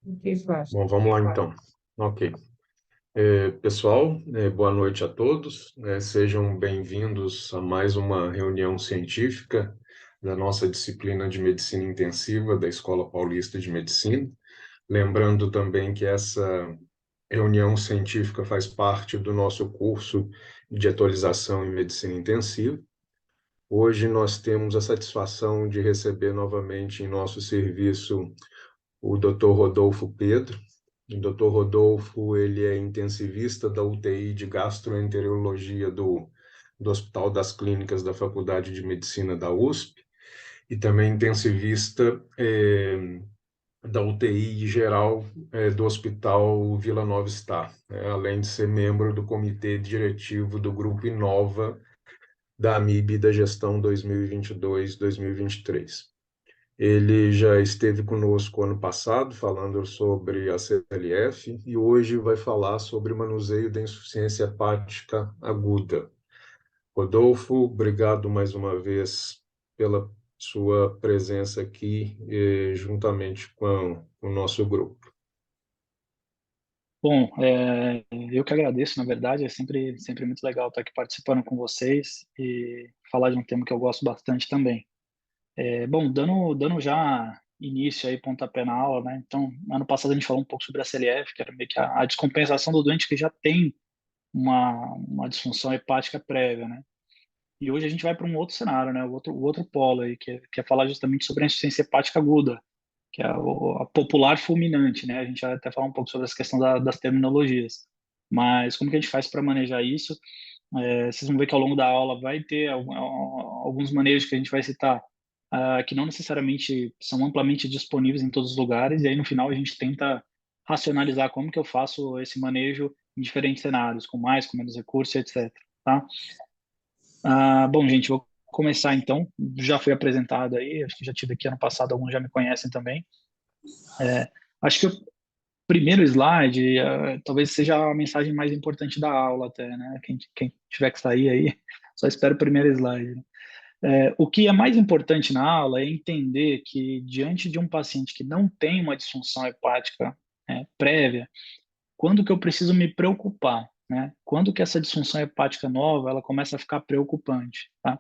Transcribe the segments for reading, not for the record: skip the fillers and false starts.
O que você acha? Bom, vamos lá então. Ok. Pessoal, boa noite a todos. Sejam bem-vindos a mais uma reunião científica da nossa disciplina de Medicina Intensiva da Escola Paulista de Medicina. Lembrando também que essa reunião científica faz parte do nosso curso de atualização em Medicina Intensiva. Hoje nós temos a satisfação de receber novamente em nosso serviço o Dr. Rodolfo Pedro. O Dr. Rodolfo, ele é intensivista da UTI de gastroenterologia do Hospital das Clínicas da Faculdade de Medicina da USP e também intensivista da UTI geral do Hospital Vila Nova Star, né? Além de ser membro do comitê diretivo do Grupo Inova da AMIB da gestão 2022-2023. Ele já esteve conosco ano passado falando sobre a CLF e hoje vai falar sobre o manuseio da insuficiência hepática aguda. Rodolfo, obrigado mais uma vez pela sua presença aqui, juntamente com o nosso grupo. Bom, eu que agradeço, na verdade, é sempre muito legal estar aqui participando com vocês e falar de um tema que eu gosto bastante também. Bom, dando já início aí, pontapé na aula, né? Então, ano passado a gente falou um pouco sobre a CLF, que era meio que a descompensação do doente que já tem uma disfunção hepática prévia, né? E hoje a gente vai para um outro cenário, né? O outro polo aí, que é falar justamente sobre a insuficiência hepática aguda, que é a popular fulminante, né? A gente vai até falar um pouco sobre essa questão das terminologias. Mas como que a gente faz para manejar isso? Vocês vão ver que ao longo da aula vai ter alguns manejos que a gente vai citar, que não necessariamente são amplamente disponíveis em todos os lugares, e aí no final a gente tenta racionalizar como que eu faço esse manejo em diferentes cenários, com mais, com menos recursos, etc. Tá? Bom, gente, vou começar então. Já fui apresentado aí, acho que já tive aqui ano passado, alguns já me conhecem também. É, Acho que o primeiro slide talvez seja a mensagem mais importante da aula até, né? Quem tiver que sair aí, só espera o primeiro slide, né? O que é mais importante na aula é entender que diante de um paciente que não tem uma disfunção hepática prévia, quando que eu preciso me preocupar, né? Quando que essa disfunção hepática nova ela começa a ficar preocupante, tá?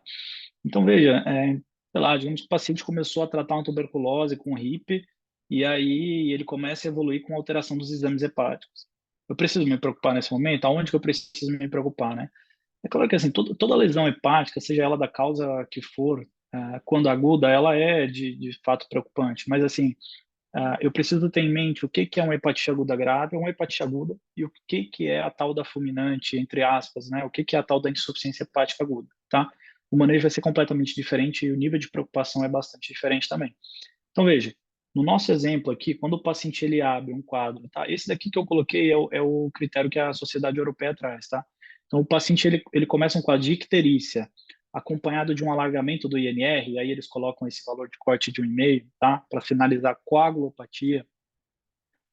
Então, veja, sei lá, digamos que o paciente começou a tratar uma tuberculose com RIP e aí ele começa a evoluir com alteração dos exames hepáticos. Eu preciso me preocupar nesse momento? Aonde que eu preciso me preocupar, né? É claro que assim, toda lesão hepática, seja ela da causa que for, quando aguda, ela é de fato preocupante. Mas assim, eu preciso ter em mente o que que é uma hepatite aguda grave, uma hepatite aguda, e o que que é a tal da fulminante, entre aspas, né? O que que é a tal da insuficiência hepática aguda, tá? O manejo vai ser completamente diferente e o nível de preocupação é bastante diferente também. Então, veja, no nosso exemplo aqui, quando o paciente ele abre um quadro, tá? Esse daqui que eu coloquei é o critério que a Sociedade Europeia traz, tá? Então, o paciente ele começa um quadro de icterícia, acompanhado de um alargamento do INR, e aí eles colocam esse valor de corte de 1,5, tá? Para finalizar coagulopatia,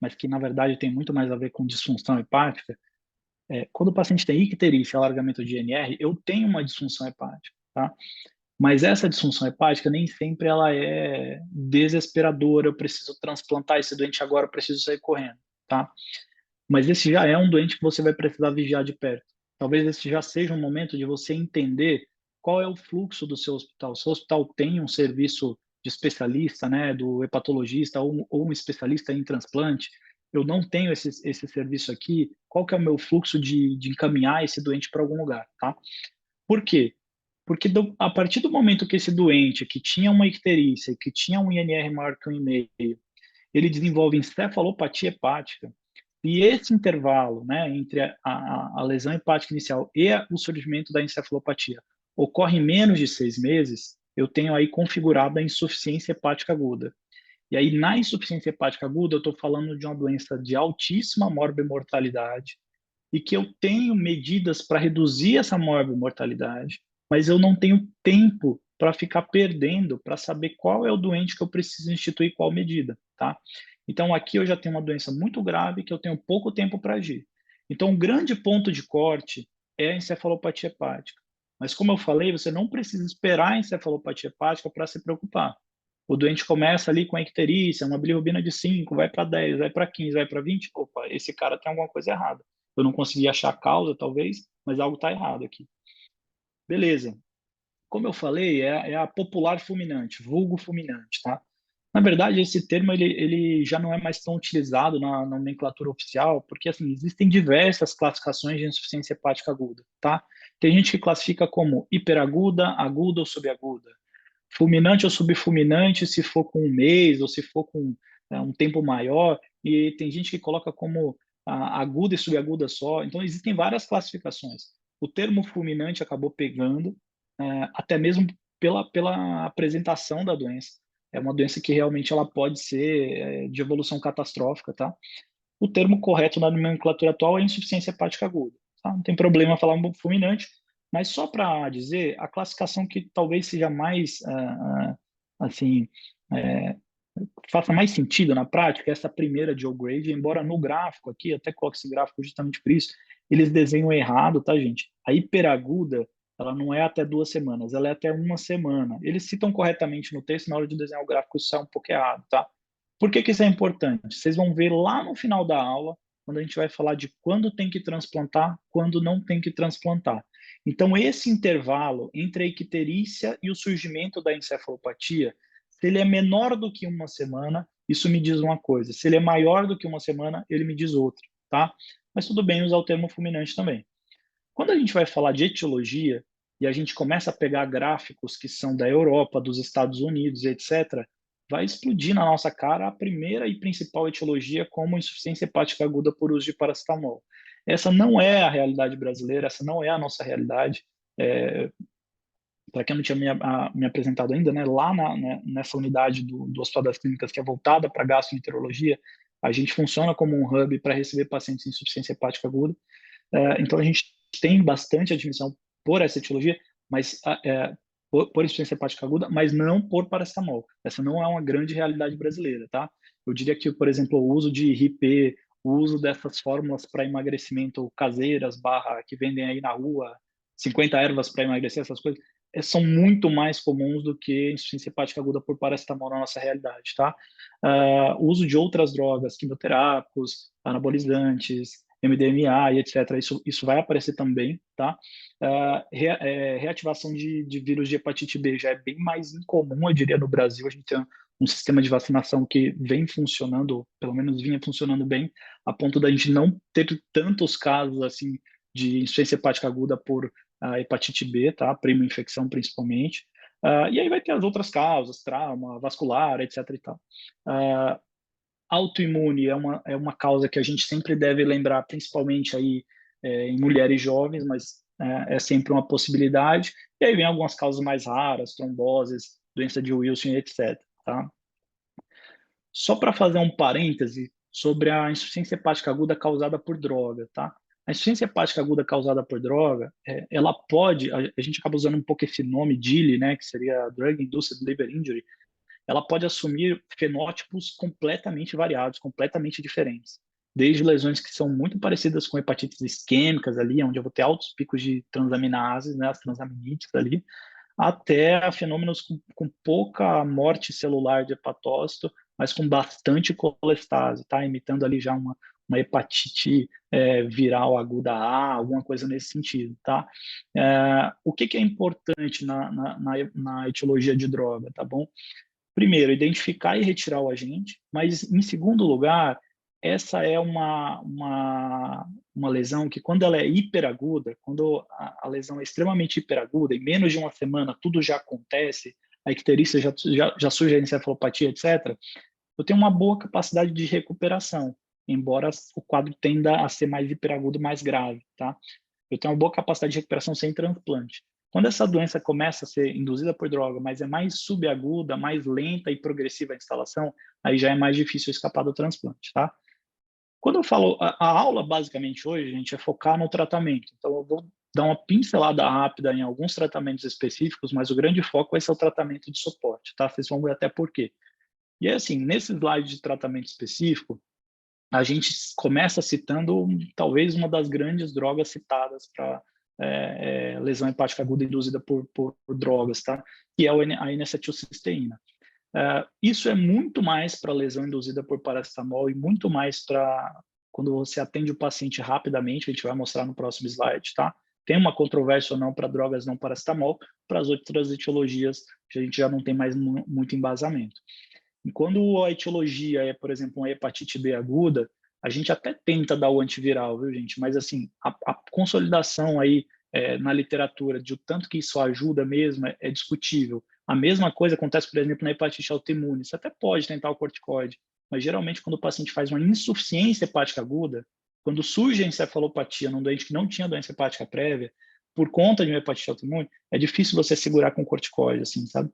mas que na verdade tem muito mais a ver com disfunção hepática. Quando o paciente tem icterícia, alargamento de INR, eu tenho uma disfunção hepática, tá? Mas essa disfunção hepática nem sempre ela é desesperadora, eu preciso transplantar esse doente agora, eu preciso sair correndo, tá? Mas esse já é um doente que você vai precisar vigiar de perto. Talvez esse já seja um momento de você entender qual é o fluxo do seu hospital. O seu hospital tem um serviço de especialista, né, do hepatologista ou um especialista em transplante. Eu não tenho esse serviço aqui. Qual que é o meu fluxo de encaminhar esse doente para algum lugar, tá? Por quê? Porque a partir do momento que esse doente, que tinha uma icterícia, que tinha um INR maior que 1,5, ele desenvolve encefalopatia hepática, e esse intervalo, né, entre a lesão hepática inicial e o surgimento da encefalopatia ocorre em menos de 6 meses, eu tenho aí configurada a insuficiência hepática aguda. E aí, na insuficiência hepática aguda, eu estou falando de uma doença de altíssima morbimortalidade, e que eu tenho medidas para reduzir essa morbimortalidade, mas eu não tenho tempo para ficar perdendo para saber qual é o doente que eu preciso instituir qual medida, tá? Então aqui eu já tenho uma doença muito grave que eu tenho pouco tempo para agir. Então o grande ponto de corte é a encefalopatia hepática. Mas como eu falei, você não precisa esperar a encefalopatia hepática para se preocupar. O doente começa ali com a icterícia, uma bilirrubina de 5, vai para 10, vai para 15, vai para 20. Opa, esse cara tem alguma coisa errada. Eu não consegui achar a causa, talvez, mas algo está errado aqui. Beleza. Como eu falei, é a popular fulminante, vulgo fulminante, tá? Na verdade, esse termo ele já não é mais tão utilizado na nomenclatura oficial, porque assim, existem diversas classificações de insuficiência hepática aguda, tá? Tem gente que classifica como hiperaguda, aguda ou subaguda, fulminante ou subfulminante se for com um mês ou se for com um tempo maior, e tem gente que coloca como aguda e subaguda só. Então, existem várias classificações. O termo fulminante acabou pegando, até mesmo pela apresentação da doença. É uma doença que realmente ela pode ser de evolução catastrófica, tá? O termo correto na nomenclatura atual é insuficiência hepática aguda. Tá? Não tem problema falar um fulminante, mas só para dizer, a classificação que talvez seja mais, assim, é, faça mais sentido na prática, é essa primeira de O'Grady, embora no gráfico aqui, até coloque esse gráfico justamente por isso, eles desenham errado, tá, gente? A hiperaguda, ela não é até 2 semanas, ela é até 1 semana. Eles citam corretamente no texto, na hora de desenhar o gráfico, isso sai um pouco errado, tá? Por que que isso é importante? Vocês vão ver lá no final da aula, quando a gente vai falar de quando tem que transplantar, quando não tem que transplantar. Então, esse intervalo entre a icterícia e o surgimento da encefalopatia, se ele é menor do que 1 semana, isso me diz uma coisa. Se ele é maior do que 1 semana, ele me diz outra, tá? Mas tudo bem usar o termo fulminante também. Quando a gente vai falar de etiologia e a gente começa a pegar gráficos que são da Europa, dos Estados Unidos, etc., vai explodir na nossa cara a primeira e principal etiologia como insuficiência hepática aguda por uso de paracetamol. Essa não é a realidade brasileira, essa não é a nossa realidade. É, para quem não tinha me apresentado ainda, né, lá nessa unidade do Hospital das Clínicas, que é voltada para gastroenterologia, a gente funciona como um hub para receber pacientes em insuficiência hepática aguda. Então, a gente tem bastante admissão por essa etiologia, mas por insuficiência hepática aguda, mas não por paracetamol. Essa não é uma grande realidade brasileira, tá? Eu diria que, por exemplo, o uso de RIP, o uso dessas fórmulas para emagrecimento caseiras, que vendem aí na rua, 50 ervas para emagrecer, essas coisas, são muito mais comuns do que insuficiência hepática aguda por paracetamol na nossa realidade, tá? O uso de outras drogas, quimioterápicos, anabolizantes, MDMA e etc. Isso vai aparecer também, tá? Reativação de vírus de hepatite B já é bem mais incomum, eu diria, no Brasil. A gente tem um sistema de vacinação que vem funcionando, pelo menos vinha funcionando bem, a ponto da gente não ter tantos casos assim de insuficiência hepática aguda por hepatite B, tá? Prima infecção principalmente. E aí vai ter as outras causas, trauma, vascular, etc. e tal. Autoimune é uma causa que a gente sempre deve lembrar, principalmente aí em mulheres jovens, mas é sempre uma possibilidade. E aí vem algumas causas mais raras, tromboses, doença de Wilson, etc. Tá? Só para fazer um parêntese sobre a insuficiência hepática aguda causada por droga, tá? A insuficiência hepática aguda causada por droga, ela pode, a gente acaba usando um pouco esse nome DILI, né, que seria Drug Induced Liver Injury, ela pode assumir fenótipos completamente variados, completamente diferentes. Desde lesões que são muito parecidas com hepatites isquêmicas ali, onde eu vou ter altos picos de transaminases, né, as transaminites ali, até fenômenos com pouca morte celular de hepatócito, mas com bastante colestase, tá? Imitando ali já uma hepatite viral aguda A, alguma coisa nesse sentido, tá? O que é importante na etiologia de droga, tá bom? Primeiro, identificar e retirar o agente, mas, em segundo lugar, essa é uma lesão que, quando ela é hiperaguda, quando a lesão é extremamente hiperaguda, em menos de 1 semana tudo já acontece, a icterícia já surge a encefalopatia, etc., eu tenho uma boa capacidade de recuperação, embora o quadro tenda a ser mais hiperagudo, mais grave, tá? Eu tenho uma boa capacidade de recuperação sem transplante. Quando essa doença começa a ser induzida por droga, mas é mais subaguda, mais lenta e progressiva a instalação, aí já é mais difícil escapar do transplante, tá? Quando eu falo, a aula basicamente hoje, gente, é focar no tratamento. Então, eu vou dar uma pincelada rápida em alguns tratamentos específicos, mas o grande foco vai ser o tratamento de suporte, tá? Vocês vão ver até por quê. E é assim, nesse slide de tratamento específico, a gente começa citando talvez uma das grandes drogas citadas para lesão hepática aguda induzida por drogas, tá? Que é a N-acetilcisteína. Isso é muito mais para lesão induzida por paracetamol e muito mais para quando você atende o paciente rapidamente, a gente vai mostrar no próximo slide, tá? Tem uma controvérsia ou não para drogas não paracetamol, para as outras etiologias a gente já não tem mais muito embasamento. E quando a etiologia é, por exemplo, uma hepatite B aguda, a gente até tenta dar o antiviral, viu, gente? Mas, assim, a consolidação aí na literatura de o tanto que isso ajuda mesmo é discutível. A mesma coisa acontece, por exemplo, na hepatite autoimune. Você até pode tentar o corticoide, mas geralmente quando o paciente faz uma insuficiência hepática aguda, quando surge a encefalopatia num doente que não tinha doença hepática prévia, por conta de uma hepatite autoimune, é difícil você segurar com corticoide, assim, sabe?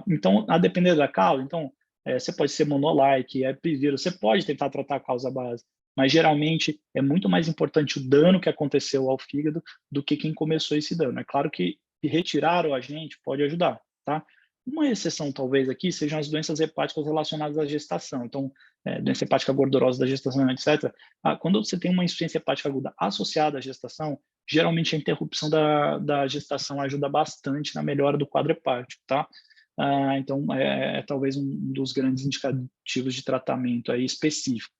Então, a depender da causa, então, você pode ser monolike, epivírus, você pode tentar tratar a causa base, mas geralmente é muito mais importante o dano que aconteceu ao fígado do que quem começou esse dano. É claro que retirar o agente pode ajudar, tá? Uma exceção, talvez, aqui sejam as doenças hepáticas relacionadas à gestação. Então, doença hepática gordurosa da gestação, etc. Quando você tem uma insuficiência hepática aguda associada à gestação, geralmente a interrupção da gestação ajuda bastante na melhora do quadro hepático, tá? Então, é talvez um dos grandes indicativos de tratamento aí específico.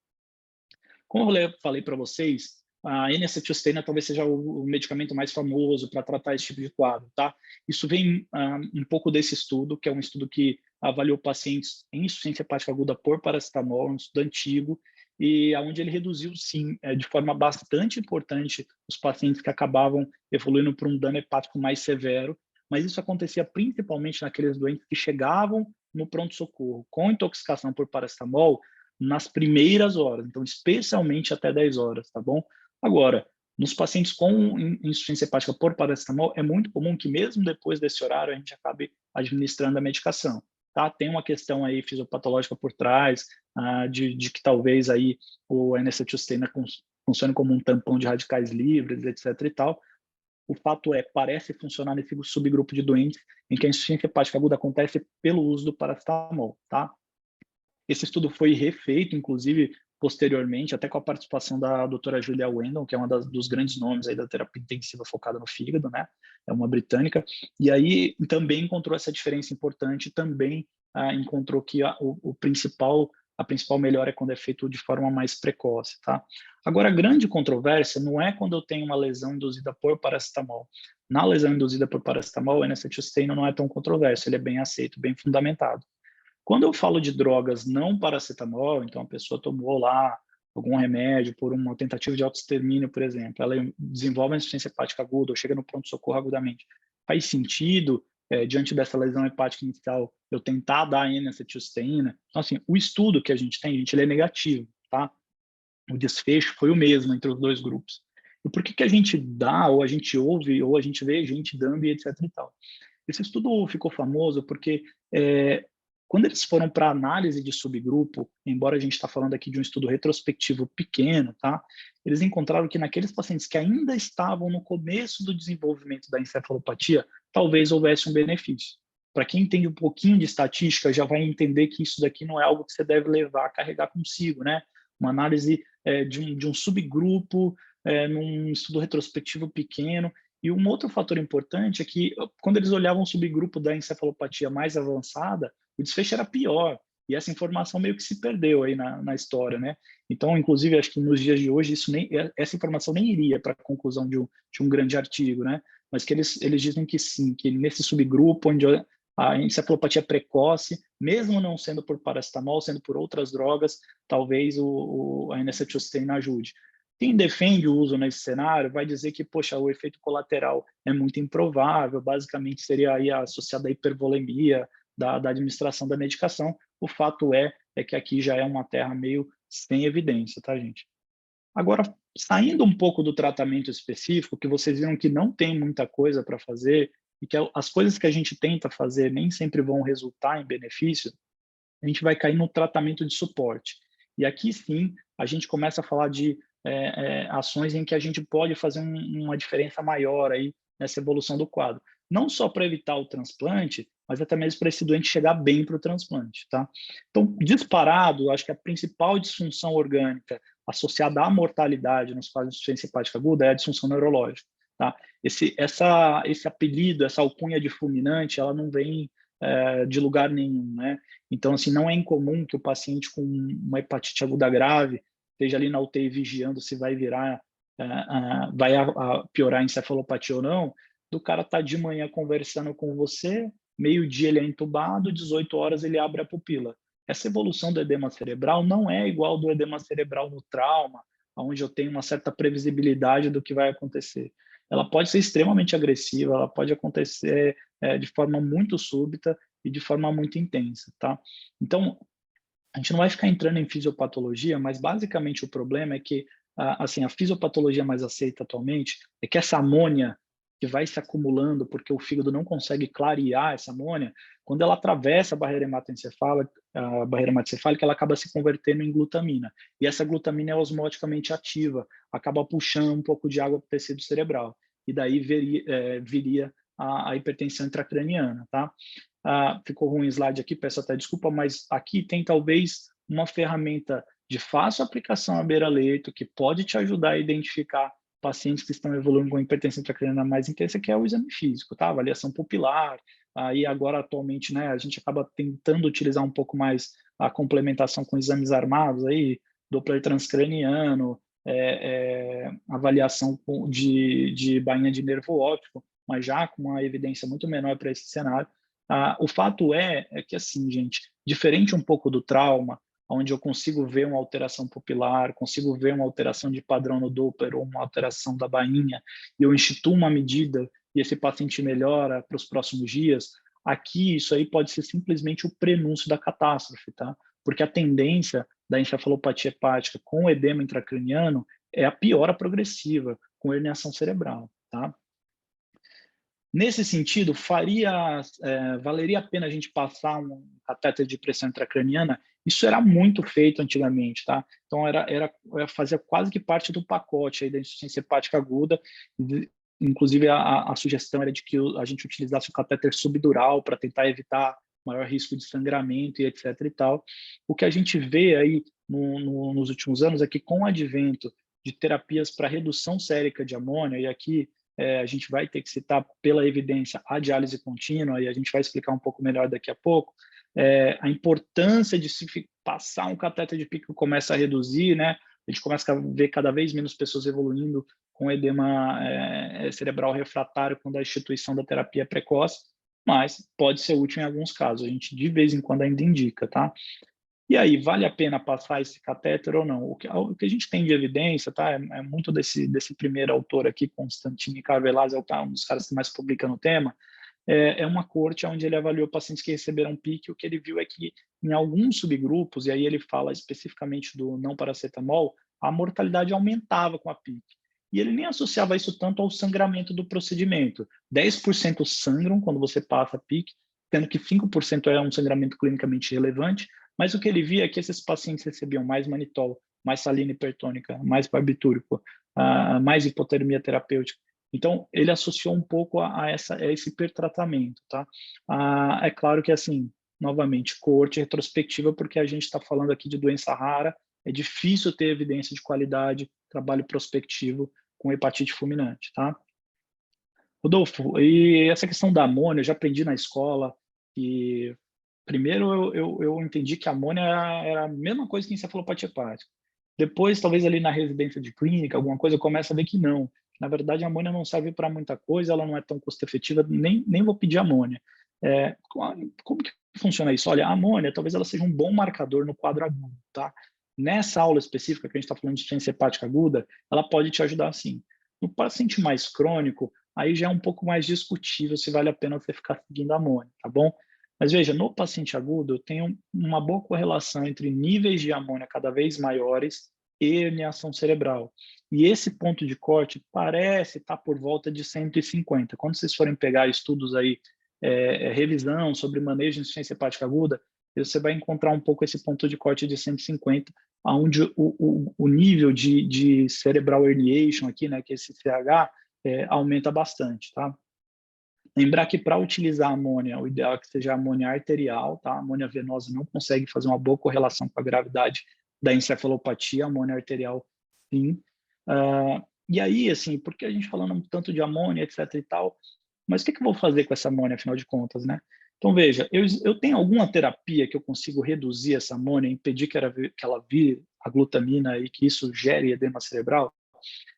Como eu falei para vocês, a N-acetilcisteína talvez seja o medicamento mais famoso para tratar esse tipo de quadro, tá? Isso vem um pouco desse estudo, que é um estudo que avaliou pacientes em insuficiência hepática aguda por paracetamol, um estudo antigo, e onde ele reduziu, sim, de forma bastante importante os pacientes que acabavam evoluindo para um dano hepático mais severo, mas isso acontecia principalmente naqueles doentes que chegavam no pronto-socorro com intoxicação por paracetamol nas primeiras horas, então especialmente até 10 horas, tá bom? Agora, nos pacientes com insuficiência hepática por paracetamol, é muito comum que mesmo depois desse horário a gente acabe administrando a medicação, tá? Tem uma questão aí fisiopatológica por trás, de que talvez aí o N-acetilcisteína funcione como um tampão de radicais livres, etc e tal. O fato é, parece funcionar nesse subgrupo de doentes em que a insuficiência hepática aguda acontece pelo uso do paracetamol, tá? Esse estudo foi refeito, inclusive, posteriormente, até com a participação da doutora Julia Wendell, que é uma dos grandes nomes aí da terapia intensiva focada no fígado, né? É uma britânica. E aí também encontrou essa diferença importante, também encontrou que a principal melhora é quando é feito de forma mais precoce, tá? Agora, a grande controvérsia não é quando eu tenho uma lesão induzida por paracetamol. Na lesão induzida por paracetamol, o N-acetilcisteína não é tão controverso, ele é bem aceito, bem fundamentado. Quando eu falo de drogas não paracetamol, então a pessoa tomou lá algum remédio por uma tentativa de autoextermínio, por exemplo, ela desenvolve uma insuficiência hepática aguda ou chega no pronto-socorro agudamente. Faz sentido, diante dessa lesão hepática inicial, eu tentar dar N-acetilcisteína? Então, assim, o estudo que a gente tem, ele é negativo, tá? O desfecho foi o mesmo entre os dois grupos. E por que a gente dá, ou a gente ouve, ou a gente vê gente dando e etc e tal? Esse estudo ficou famoso porque quando eles foram para análise de subgrupo, embora a gente está falando aqui de um estudo retrospectivo pequeno, tá? Eles encontraram que naqueles pacientes que ainda estavam no começo do desenvolvimento da encefalopatia, talvez houvesse um benefício. Para quem entende um pouquinho de estatística, já vai entender que isso daqui não é algo que você deve levar a carregar consigo, né? Uma análise de um subgrupo, num estudo retrospectivo pequeno. E um outro fator importante é que, quando eles olhavam o subgrupo da encefalopatia mais avançada, o desfecho era pior. E essa informação meio que se perdeu aí na história, né? Então, inclusive, acho que nos dias de hoje essa informação nem iria para a conclusão de um grande artigo, né? Mas que eles dizem que sim, que nesse subgrupo onde a encefalopatia precoce, mesmo não sendo por paracetamol, sendo por outras drogas, talvez a N-acetilcisteína ajude. Quem defende o uso nesse cenário vai dizer que, poxa, o efeito colateral é muito improvável, basicamente seria aí associado à hipervolemia da administração da medicação. O fato é que aqui já é uma terra meio sem evidência, tá, gente? Agora, saindo um pouco do tratamento específico, que vocês viram que não tem muita coisa para fazer e que as coisas que a gente tenta fazer nem sempre vão resultar em benefício, a gente vai cair no tratamento de suporte. E aqui sim, a gente começa a falar de ações em que a gente pode fazer uma diferença maior aí nessa evolução do quadro. Não só para evitar o transplante, mas até mesmo para esse doente chegar bem para o transplante, tá? Então, disparado, acho que a principal disfunção orgânica associada à mortalidade nos casos de insuficiência hepática aguda é a disfunção neurológica, tá? Esse apelido, essa alcunha de fulminante, ela não vem de lugar nenhum, né? Então, assim, não é incomum que o paciente com uma hepatite aguda grave esteja ali na UTI vigiando se vai virar, piorar a encefalopatia ou não, do cara estar de manhã conversando com você, meio-dia ele é entubado, 18 horas ele abre a pupila. Essa evolução do edema cerebral não é igual do edema cerebral no trauma, onde eu tenho uma certa previsibilidade do que vai acontecer. Ela pode ser extremamente agressiva, ela pode acontecer de forma muito súbita e de forma muito intensa, tá? Então, a gente não vai ficar entrando em fisiopatologia, mas basicamente o problema é que assim, a fisiopatologia mais aceita atualmente é que essa amônia que vai se acumulando porque o fígado não consegue clarear essa amônia, quando ela atravessa a barreira hematocefálica, ela acaba se convertendo em glutamina. E essa glutamina é osmoticamente ativa, acaba puxando um pouco de água para o tecido cerebral. E daí viria a hipertensão intracraniana, tá? Ficou ruim o slide aqui, peço até desculpa, mas aqui tem talvez uma ferramenta de fácil aplicação à beira-leito que pode te ajudar a identificar pacientes que estão evoluindo com hipertensão intracraniana mais intensa, que é o exame físico, tá? Avaliação pupilar. Aí agora atualmente, né, a gente acaba tentando utilizar um pouco mais a complementação com exames armados aí, Doppler transcraniano, avaliação de bainha de nervo óptico, mas já com uma evidência muito menor para esse cenário. O fato é que, assim, gente, diferente um pouco do trauma, onde eu consigo ver uma alteração pupilar, consigo ver uma alteração de padrão no Doppler ou uma alteração da bainha, e eu instituo uma medida e esse paciente melhora para os próximos dias, aqui isso aí pode ser simplesmente o prenúncio da catástrofe, tá? Porque a tendência da encefalopatia hepática com edema intracraniano é a piora progressiva, com herniação cerebral, tá? Nesse sentido, valeria a pena a gente passar um catéter de pressão intracraniana? Isso era muito feito antigamente, tá? Então, fazia quase que parte do pacote aí da insuficiência hepática aguda. Inclusive, a sugestão era de que a gente utilizasse o catéter subdural para tentar evitar maior risco de sangramento e etc. e tal. O que a gente vê aí nos últimos anos é que, com o advento de terapias para redução sérica de amônia, e aqui a gente vai ter que citar pela evidência a diálise contínua, e a gente vai explicar um pouco melhor daqui a pouco, a importância de se passar um catéter de pico começa a reduzir, né? A gente começa a ver cada vez menos pessoas evoluindo com edema cerebral refratário quando a instituição da terapia é precoce, mas pode ser útil em alguns casos, a gente de vez em quando ainda indica, tá? E aí, vale a pena passar esse catéter ou não? O que a gente tem de evidência, tá? É muito desse primeiro autor aqui, Constantini Carvelaz, um dos caras que mais publica no tema, é uma corte onde ele avaliou pacientes que receberam PIC, o que ele viu é que em alguns subgrupos, e aí ele fala especificamente do não paracetamol, a mortalidade aumentava com a PIC. E ele nem associava isso tanto ao sangramento do procedimento. 10% sangram quando você passa a PIC, sendo que 5% é um sangramento clinicamente relevante, mas o que ele via é que esses pacientes recebiam mais manitol, mais salina hipertônica, mais barbitúrico, mais hipotermia terapêutica. Então, ele associou um pouco a esse hipertratamento, tá? É claro que, assim, novamente, coorte retrospectiva, porque a gente está falando aqui de doença rara, é difícil ter evidência de qualidade, trabalho prospectivo com hepatite fulminante, tá? Rodolfo, e essa questão da amônia, eu já aprendi na escola que primeiro eu entendi que a amônia era a mesma coisa que encefalopatia hepática. Depois, talvez ali na residência de clínica, alguma coisa, eu começo a ver que não. Na verdade, a amônia não serve para muita coisa, ela não é tão custo-efetiva, nem vou pedir amônia. Como que funciona isso? Olha, a amônia, talvez ela seja um bom marcador no quadro agudo, tá? Nessa aula específica que a gente está falando de insuficiência hepática aguda, ela pode te ajudar sim. No paciente mais crônico, aí já é um pouco mais discutível se vale a pena você ficar seguindo a amônia, tá bom? Mas veja, no paciente agudo, eu tenho uma boa correlação entre níveis de amônia cada vez maiores e herniação cerebral. E esse ponto de corte parece estar por volta de 150. Quando vocês forem pegar estudos aí, revisão sobre manejo de insuficiência hepática aguda, você vai encontrar um pouco esse ponto de corte de 150, onde o nível de cerebral herniation aqui, né, que é esse CH, aumenta bastante, tá? Lembrar que para utilizar amônia, o ideal é que seja amônia arterial, tá? A amônia venosa não consegue fazer uma boa correlação com a gravidade da encefalopatia, a amônia arterial, sim. E aí, assim, porque a gente falando tanto de amônia, etc e tal, mas o que eu vou fazer com essa amônia, afinal de contas, né? Então, veja, eu tenho alguma terapia que eu consigo reduzir essa amônia, impedir que ela vire a glutamina e que isso gere edema cerebral?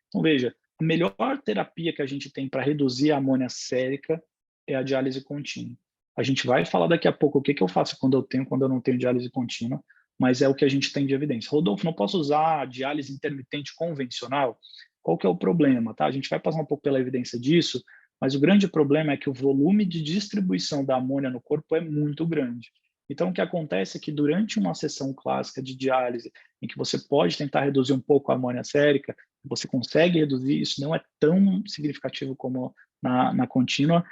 Então, veja, a melhor terapia que a gente tem para reduzir a amônia sérica é a diálise contínua. A gente vai falar daqui a pouco o que eu faço quando eu não tenho diálise contínua, mas é o que a gente tem de evidência. Rodolfo, não posso usar a diálise intermitente convencional? Qual que é o problema? Tá? A gente vai passar um pouco pela evidência disso, mas o grande problema é que o volume de distribuição da amônia no corpo é muito grande. Então, o que acontece é que durante uma sessão clássica de diálise, em que você pode tentar reduzir um pouco a amônia sérica, você consegue reduzir, isso não é tão significativo como na contínua,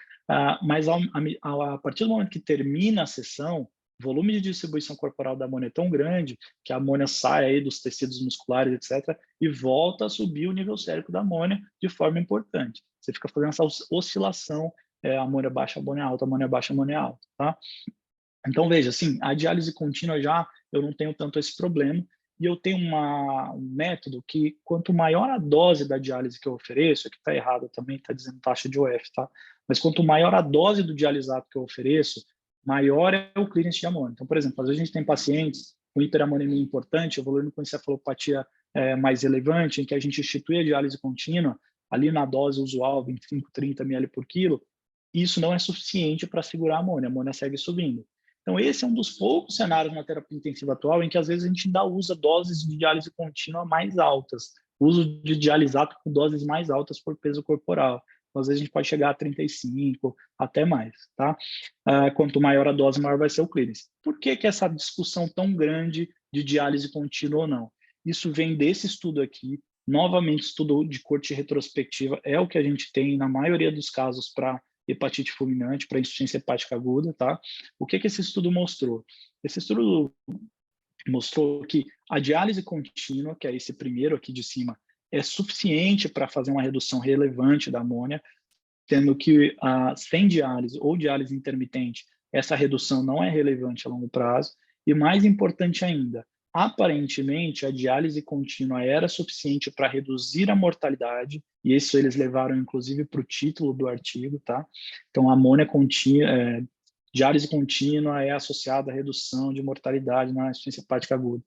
mas a partir do momento que termina a sessão, o volume de distribuição corporal da amônia é tão grande que a amônia sai aí dos tecidos musculares, etc., e volta a subir o nível sérico da amônia de forma importante. Você fica fazendo essa oscilação, amônia baixa, amônia alta, amônia baixa, amônia alta, tá? Então, veja, assim, a diálise contínua já eu não tenho tanto esse problema, e eu tenho um método que, quanto maior a dose da diálise que eu ofereço, aqui está errado também, está dizendo taxa de UF, tá? Mas quanto maior a dose do dialisado que eu ofereço, maior é o clearance de amônia. Então, por exemplo, às vezes a gente tem pacientes com hiperamonemia importante, evoluindo com encefalopatia mais relevante, em que a gente institui a diálise contínua, ali na dose usual, 25, 30 ml por quilo, isso não é suficiente para segurar a amônia segue subindo. Então, esse é um dos poucos cenários na terapia intensiva atual em que, às vezes, a gente ainda usa doses de diálise contínua mais altas, uso de dialisato com doses mais altas por peso corporal. Então, às vezes, a gente pode chegar a 35, até mais, tá? Quanto maior a dose, maior vai ser o clearance. Por que essa discussão tão grande de diálise contínua ou não? Isso vem desse estudo aqui, novamente, estudo de corte retrospectiva, é o que a gente tem, na maioria dos casos, para hepatite fulminante, para insuficiência hepática aguda, tá? O que esse estudo mostrou? Esse estudo mostrou que a diálise contínua, que é esse primeiro aqui de cima, é suficiente para fazer uma redução relevante da amônia, tendo que sem diálise ou diálise intermitente, essa redução não é relevante a longo prazo. E mais importante ainda, aparentemente, a diálise contínua era suficiente para reduzir a mortalidade, e isso eles levaram, inclusive, para o título do artigo, tá? Então, a amônia contínua, diálise contínua é associada à redução de mortalidade na insuficiência hepática aguda.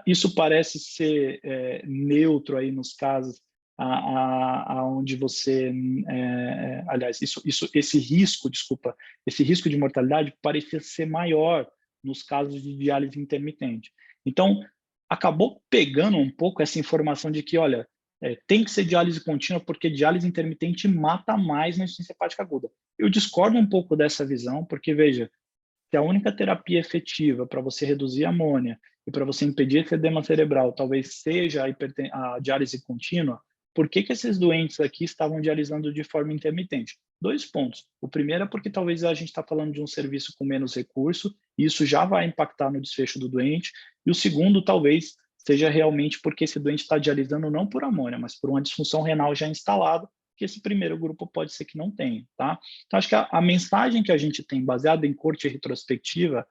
Isso parece ser neutro aí nos casos onde você, aliás, esse risco de mortalidade parecia ser maior nos casos de diálise intermitente. Então, acabou pegando um pouco essa informação de que, olha, tem que ser diálise contínua porque diálise intermitente mata mais na insuficiência hepática aguda. Eu discordo um pouco dessa visão, porque, veja, se a única terapia efetiva para você reduzir a amônia e para você impedir esse edema cerebral talvez seja a diálise contínua, por que esses doentes aqui estavam dialisando de forma intermitente? 2 pontos. O primeiro é porque talvez a gente está falando de um serviço com menos recurso, e isso já vai impactar no desfecho do doente. E o segundo, talvez, seja realmente porque esse doente está dialisando não por amônia, mas por uma disfunção renal já instalada, que esse primeiro grupo pode ser que não tenha, tá? Então, acho que a mensagem que a gente tem, baseada em corte retrospectiva,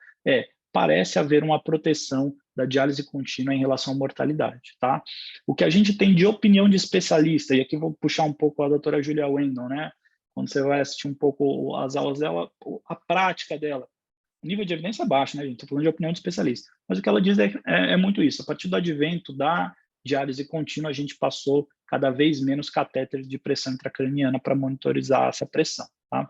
parece haver uma proteção da diálise contínua em relação à mortalidade, tá? O que a gente tem de opinião de especialista, e aqui vou puxar um pouco a doutora Julia Wendel, né? Quando você vai assistir um pouco as aulas dela, a prática dela, o nível de evidência é baixo, né, gente? Estou falando de opinião de especialista. Mas o que ela diz é muito isso. A partir do advento da diálise contínua, a gente passou cada vez menos catéteres de pressão intracraniana para monitorizar essa pressão, tá?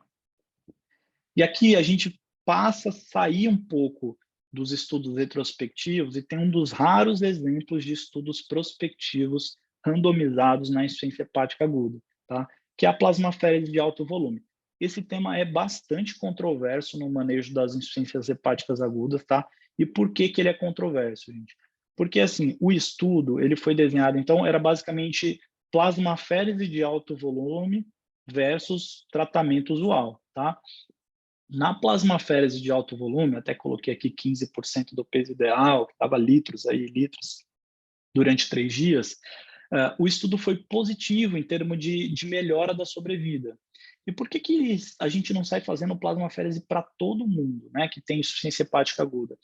E aqui a gente passa a sair um pouco dos estudos retrospectivos e tem um dos raros exemplos de estudos prospectivos randomizados na insuficiência hepática aguda, tá? Que é a plasmaférese de alto volume. Esse tema é bastante controverso no manejo das insuficiências hepáticas agudas, tá? E por que ele é controverso, gente? Porque, assim, o estudo, ele foi desenhado, então, era basicamente plasmaférese de alto volume versus tratamento usual, tá? Na plasmaférese de alto volume, até coloquei aqui 15% do peso ideal, que estava litros, durante 3 dias, o estudo foi positivo em termos de melhora da sobrevida. E por que a gente não sai fazendo plasmaférese para todo mundo, né, que tem insuficiência hepática aguda?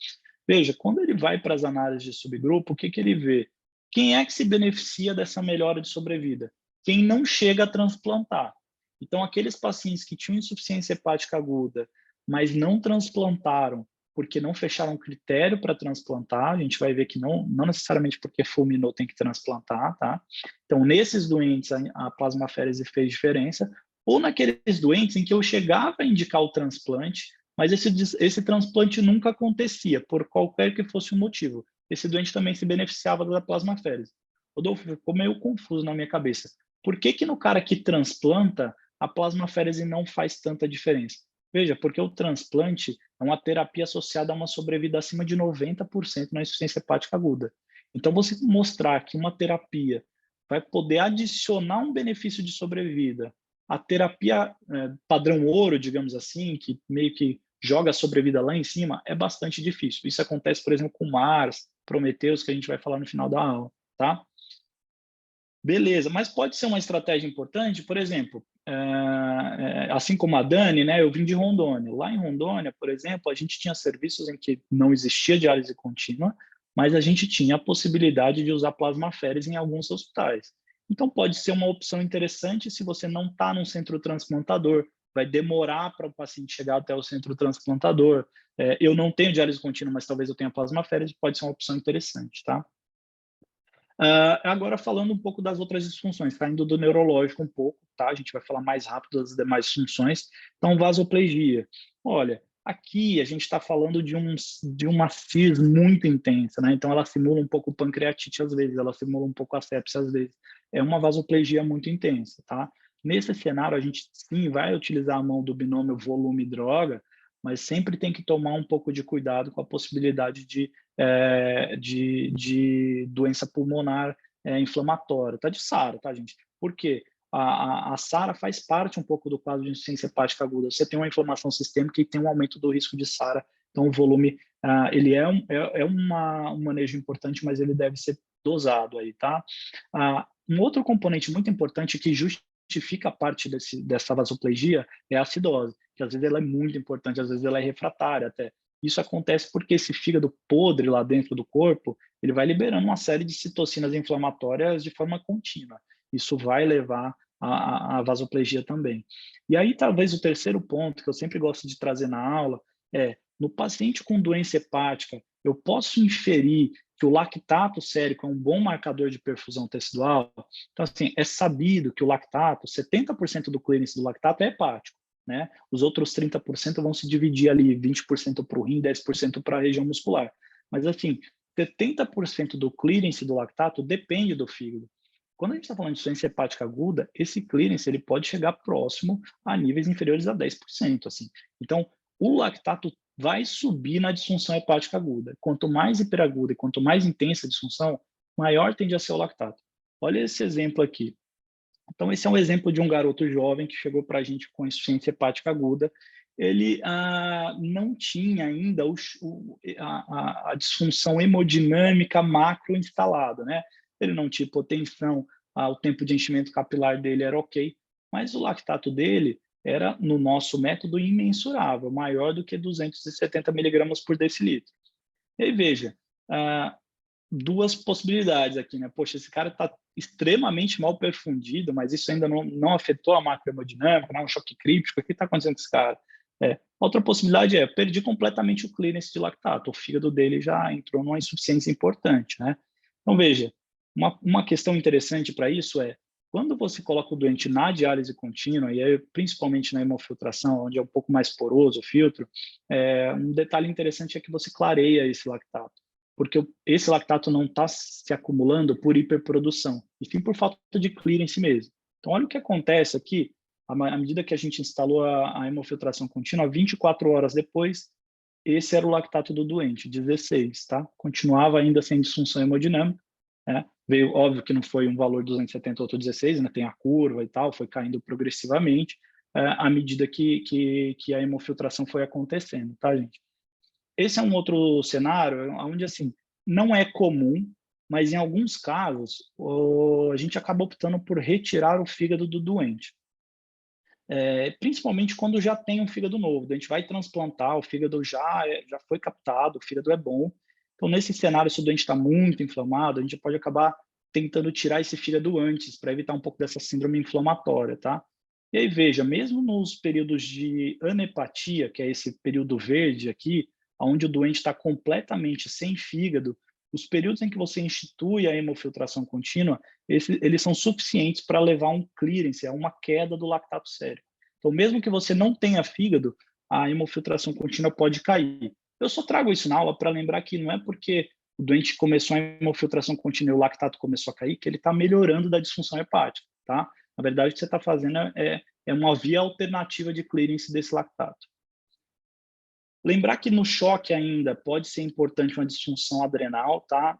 Veja, quando ele vai para as análises de subgrupo, o que ele vê? Quem é que se beneficia dessa melhora de sobrevida? Quem não chega a transplantar. Então, aqueles pacientes que tinham insuficiência hepática aguda mas não transplantaram porque não fecharam critério para transplantar. A gente vai ver que não necessariamente porque fulminou tem que transplantar, tá? Então, nesses doentes, a plasmaférese fez diferença, ou naqueles doentes em que eu chegava a indicar o transplante, mas esse transplante nunca acontecia, por qualquer que fosse o motivo. Esse doente também se beneficiava da plasmaférese. Rodolfo, ficou meio confuso na minha cabeça. Por que que no cara que transplanta, a plasmaférese não faz tanta diferença? Veja, porque o transplante é uma terapia associada a uma sobrevida acima de 90% na insuficiência hepática aguda. Então, você mostrar que uma terapia vai poder adicionar um benefício de sobrevida à terapia padrão ouro, digamos assim, que meio que joga a sobrevida lá em cima, é bastante difícil. Isso acontece, por exemplo, com Mars, Prometheus, que a gente vai falar no final da aula, tá? Beleza, mas pode ser uma estratégia importante, por exemplo, assim como a Dani, né, eu vim de Rondônia. Lá em Rondônia, por exemplo, a gente tinha serviços em que não existia diálise contínua, mas a gente tinha a possibilidade de usar plasmaférese em alguns hospitais. Então, pode ser uma opção interessante se você não está num centro transplantador, vai demorar para o paciente chegar até o centro transplantador. Eu não tenho diálise contínua, mas talvez eu tenha plasmaférese, pode ser uma opção interessante, tá? Agora falando um pouco das outras disfunções, saindo do neurológico um pouco, tá? A gente vai falar mais rápido das demais disfunções. Então, vasoplegia. Olha, aqui a gente está falando de uma CIS muito intensa, né? Então, ela simula um pouco pancreatite às vezes, ela simula um pouco a sepsia às vezes. É uma vasoplegia muito intensa, tá? Nesse cenário, a gente sim vai utilizar a mão do binômio volume-droga, mas sempre tem que tomar um pouco de cuidado com a possibilidade de doença pulmonar inflamatória, tá? De SARA, tá, gente? Por quê? A SARA faz parte um pouco do quadro de insuficiência hepática aguda. Você tem uma inflamação sistêmica e tem um aumento do risco de SARA. Então, o volume, ele um manejo importante, mas ele deve ser dosado aí, tá? Um outro componente muito importante que justifica a parte dessa vasoplegia é a acidose, que às vezes ela é muito importante, às vezes ela é refratária até. Isso acontece porque esse fígado podre lá dentro do corpo, ele vai liberando uma série de citocinas inflamatórias de forma contínua. Isso vai levar à vasoplegia também. E aí, talvez o terceiro ponto que eu sempre gosto de trazer na aula é, no paciente com doença hepática, eu posso inferir que o lactato sérico é um bom marcador de perfusão tecidual? Então, assim, é sabido que o lactato, 70% do clearance do lactato é hepático. Né? Os outros 30% vão se dividir ali, 20% para o rim, 10% para a região muscular. Mas, assim, 70% do clearance do lactato depende do fígado. Quando a gente está falando de insuficiência hepática aguda, esse clearance ele pode chegar próximo a níveis inferiores a 10%. Assim. Então, o lactato vai subir na disfunção hepática aguda. Quanto mais hiperaguda e quanto mais intensa a disfunção, maior tende a ser o lactato. Olha esse exemplo aqui. Então, esse é um exemplo de um garoto jovem que chegou para a gente com insuficiência hepática aguda. Ele não tinha ainda a disfunção hemodinâmica macro instalada, né? Ele não tinha hipotensão, o tempo de enchimento capilar dele era ok, mas o lactato dele era, no nosso método, imensurável, maior do que 270 miligramas por decilitro. E aí, veja, duas possibilidades aqui, né? Poxa, esse cara está extremamente mal perfundido, mas isso ainda não afetou a macrohemodinâmica, não é um choque crítico, o que está acontecendo com esse cara? Outra possibilidade é, perdi completamente o clearance de lactato, o fígado dele já entrou numa insuficiência importante, né? Então, veja, uma questão interessante para isso é, quando você coloca o doente na diálise contínua, e aí, principalmente na hemofiltração, onde é um pouco mais poroso o filtro, um detalhe interessante é que você clareia esse lactato, porque esse lactato não está se acumulando por hiperprodução, e sim por falta de clearance mesmo. Então, olha o que acontece aqui, à medida que a gente instalou a hemofiltração contínua, 24 horas depois, esse era o lactato do doente, 16, tá? Continuava ainda sem disfunção hemodinâmica, né? Veio, óbvio que não foi um valor 270, outro 16, né? Tem a curva e tal, foi caindo progressivamente, à medida que a hemofiltração foi acontecendo, tá, gente? Esse é um outro cenário onde, assim, não é comum, mas em alguns casos, a gente acaba optando por retirar o fígado do doente. Principalmente quando já tem um fígado novo. A gente vai transplantar, o fígado já foi captado, o fígado é bom. Então, nesse cenário, se o doente está muito inflamado, a gente pode acabar tentando tirar esse fígado antes, para evitar um pouco dessa síndrome inflamatória, tá? E aí, veja, mesmo nos períodos de anepatia, que é esse período verde aqui, onde o doente está completamente sem fígado, os períodos em que você institui a hemofiltração contínua, eles são suficientes para levar um clearance, a uma queda do lactato sérico. Então, mesmo que você não tenha fígado, a hemofiltração contínua pode cair. Eu só trago isso na aula para lembrar que não é porque o doente começou a hemofiltração contínua e o lactato começou a cair que ele está melhorando da disfunção hepática, tá? Na verdade, o que você está fazendo é uma via alternativa de clearance desse lactato. Lembrar que no choque ainda pode ser importante uma disfunção adrenal, tá?